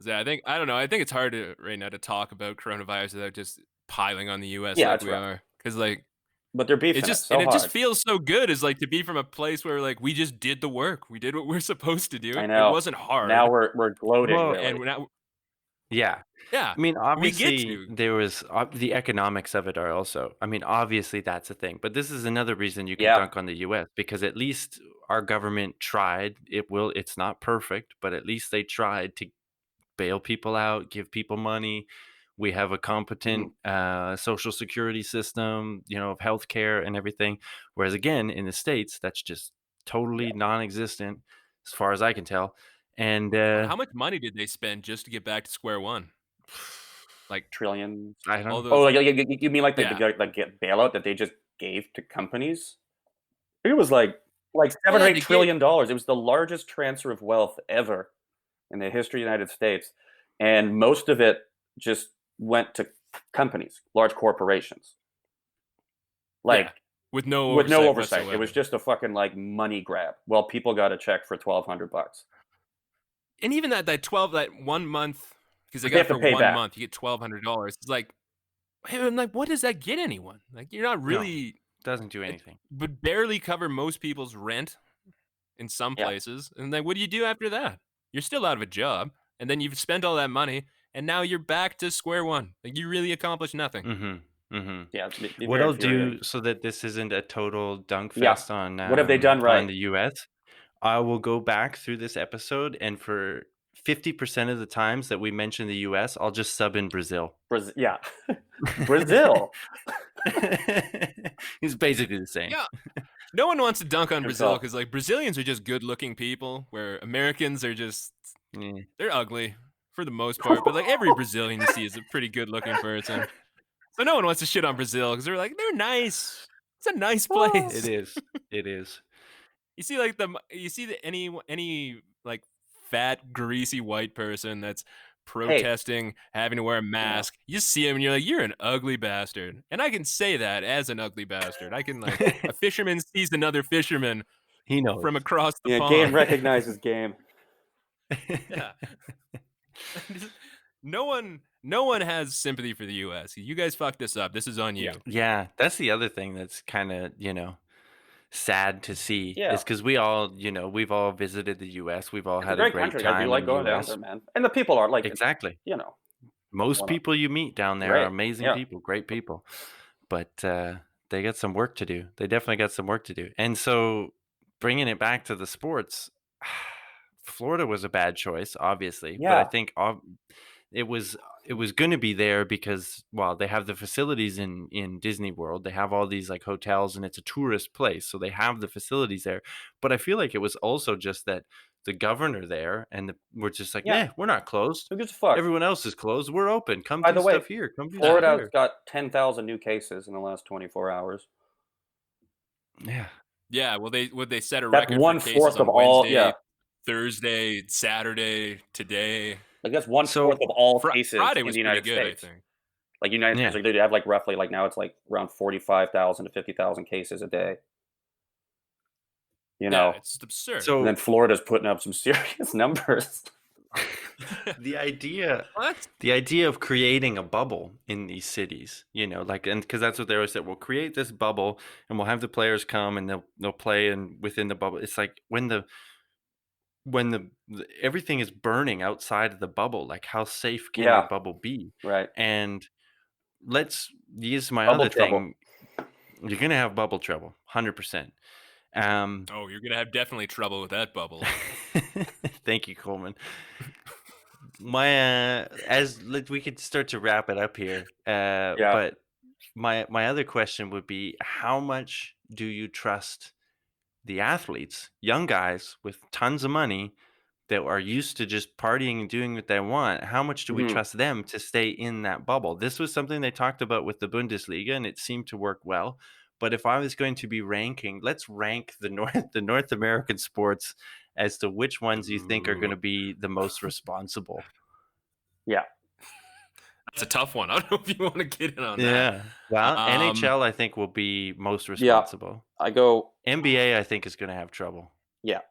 Yeah, I don't know. I think it's hard right now to talk about coronavirus without just piling on the U.S. Yeah, like that's we right. are, because like But they're beefing it it so just hard. feels so good as like to be from a place where like we just did the work, we did what we're supposed to do. I It know. wasn't hard. Now we're gloating, Well, really. And we're not. yeah. Yeah, I mean, we get obviously, to. there was the economics of it are also. I mean, obviously, that's a thing. But this is another reason you can Yeah. dunk on the U.S. because at least our government tried. It's not perfect, but at least they tried to bail people out, give people money. We have a competent social security system, of healthcare and everything. Whereas again, in the States, that's just totally non-existent, as far as I can tell. And How much money did they spend just to get back to square one? Like Trillions. I don't all know. Oh, those. you mean like the Yeah. get bailout that they just gave to companies? It was like Well, 7 or yeah, 8 they gave. trillion dollars. It was the largest transfer of wealth ever in the history of the United States, and most of it just went to companies, large corporations. Like Yeah, with no with no oversight oversight. It was whatsoever. just a fucking like money grab. Well, people got a check for $1,200. And even that 1 month, because they But they got have for to pay 1 back. month, you get $1,200. It's like, hey, I'm like, what does that get anyone? Like, you're not really. Doesn't do It anything. would barely cover most people's rent in some Yeah. places. And then what do you do after that? You're still out of a job, and then you've spent all that money, and now you're back to square one. Like, you really accomplished nothing. Mm-hmm. Mm-hmm. Yeah, it'd be What very I'll infuriating. do so that this isn't a total dunk Yeah. fest on What have they done on right? the U.S., I will go back through this episode, and for 50% of the times that we mention the U.S., I'll just sub in Brazil. Yeah. Brazil. It's basically the same. Yeah. No one wants to dunk on Brazil Himself. because, like, Brazilians are just good-looking people, where Americans are just Yeah. they're ugly for the most part. But like every Brazilian you see is a pretty good-looking person. So no one wants to shit on Brazil because they're like, they're nice. It's a nice place. It is. It is. You see, like any like fat, greasy white person that's protesting having to wear a mask. You see him and you're like, you're an ugly bastard. And I can say that as an ugly bastard. I can like a fisherman sees another fisherman He knows. from across the Yeah, pond. game recognizes game. Yeah. No one has sympathy for the U.S. You guys fucked this up. This is on you. Yeah, that's the other thing that's kind of, sad to see Yeah. is because we all, we've all visited the U.S. We've all It's a had a great great country. I time do like in the going down U.S. there, man. And the people are like, Exactly. Most wanna- people you meet down there Great, are amazing yeah. people, great people. But they got some work to do. They definitely got some work to do. And so bringing it back to the sports, Florida was a bad choice, obviously. But I Yeah. think it was going to be there because, well, they have the facilities in Disney World. They have all these like hotels, and it's a tourist place, so they have the facilities there. But I feel like it was also just that the governor there and we're just like, Yeah. we're not closed. Who gives a fuck? Everyone else is closed. We're open. Come By do the way, stuff here. Come do stuff Florida's here. got 10,000 new cases in the last 24 hours. Yeah. Yeah, well, they set a That's record for 1/4 cases on of all. Wednesday, Yeah, Thursday, Saturday, today. like that's 1/4 So, of all cases Friday in was the pretty United good, States. I think. Like United Yeah. States, like they have like roughly like now it's like around 45,000 to 50,000 cases a day. Yeah, it's absurd. So And then Florida's putting up some serious numbers. the idea What? the idea of creating a bubble in these cities, like, and because that's what they always said, we'll create this bubble and we'll have the players come and they'll play and within the bubble. It's like when everything is burning outside of the bubble, like how safe can your Yeah, bubble be? right. And let's use my Bubble other trouble. thing. You're gonna have bubble trouble, 100%. Um, Oh, you're gonna have definitely trouble with that bubble. thank you, Coleman. My we could start to wrap it up here. Yeah. But my other question would be, how much do you trust the athletes, young guys with tons of money that are used to just partying and doing what they want? How much do we Mhm. trust them to stay in that bubble? This was something they talked about with the Bundesliga, and it seemed to work well. But if I was going to be ranking, let's rank the North American sports as to which ones you think are going Ooh, to be the most responsible. Yeah. that's a tough one. I don't know if you want to get in on that. Yeah. Well, Um, NHL I think will be most Yeah. responsible. I go, NBA I think is going to have trouble. yeah.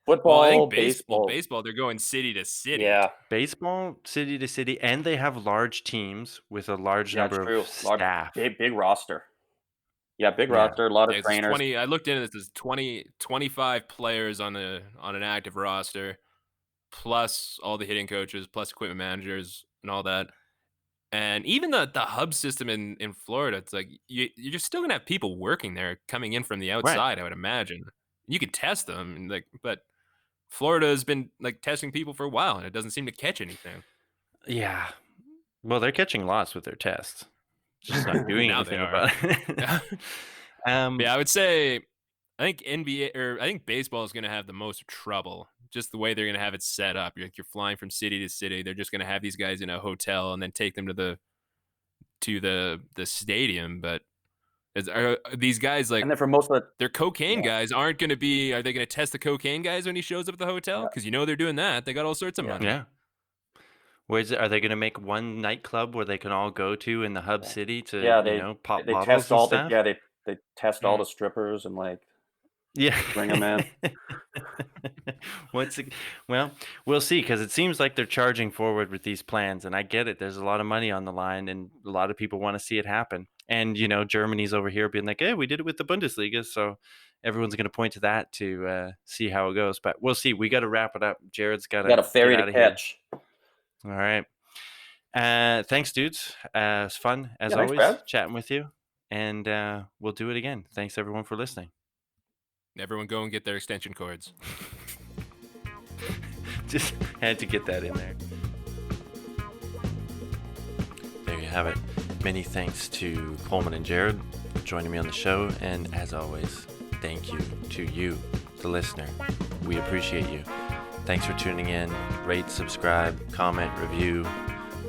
well, I think Football, baseball, baseball. baseball, they're going city to city. Yeah. Baseball, city to city, and they have large teams with a large Yeah, it's number of true. Large, staff. big roster. Yeah, big Yeah. roster, a lot of There's trainers. 20. I looked into this. There's 25 players on an active roster, plus all the hitting coaches, plus equipment managers, and all that. And even the hub system in Florida, it's like you're just still gonna have people working there coming in from the Right. outside. I would imagine you could test them, and but Florida has been like testing people for a while, and it doesn't seem to catch anything. Yeah. Well, they're catching lots with their tests. Just not doing Now they anything are. about it. Yeah, I would say I think NBA or I think baseball is going to have the most trouble. Just the way they're going to have it set up. You're flying from city to city. They're just going to have these guys in a hotel and then take them to the stadium. But are these guys like And then for most of the, their cocaine yeah, guys aren't going to be? Are they going to test the cocaine guys when he shows up at the hotel? yeah, Because they're doing that. They got all sorts of yeah, money. Yeah. Are they going to make one nightclub where they can all go to in the hub yeah. city to, Yeah, they pop they bottles test and all the stuff? yeah they test all Mm. the strippers and like Yeah. bring them in. What's it, well, we'll see, because it seems like they're charging forward with these plans, and I get it. There's a lot of money on the line, and a lot of people want to see it happen. And Germany's over here being like, "Hey, we did it with the Bundesliga," so everyone's going to point to that to see how it goes. But we'll see. We got to wrap it up. Jared's got You got to a ferry get to out of here. catch. All right. Thanks, dudes. It's fun as Yeah, thanks, always Brad. chatting with you, and we'll do it again. Thanks everyone for listening. Everyone go and get their extension cords. Just had to get that in there. There you have it. Many thanks to Coleman and Jared for joining me on the show, and as always, thank you to you, the listener. We appreciate you. Thanks for tuning in. Rate, subscribe, comment, review,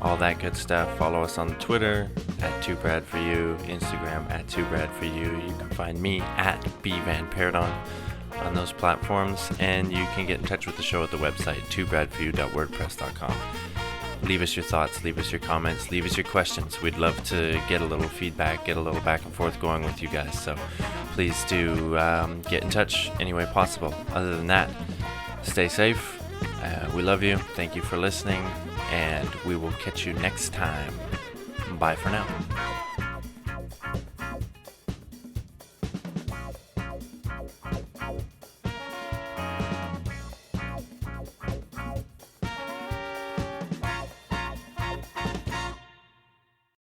all that good stuff. Follow us on Twitter at 2BradForYou, Instagram at 2BradForYou. You can find me at bvanparadon on those platforms, and you can get in touch with the show at the website 2bradforyou.wordpress.com. Leave us your thoughts, leave us your comments, leave us your questions. We'd love to get a little feedback, get a little back and forth going with you guys. So please do get in touch any way possible. Other than that, stay safe. We love you. Thank you for listening, and we will catch you next time. Bye for now.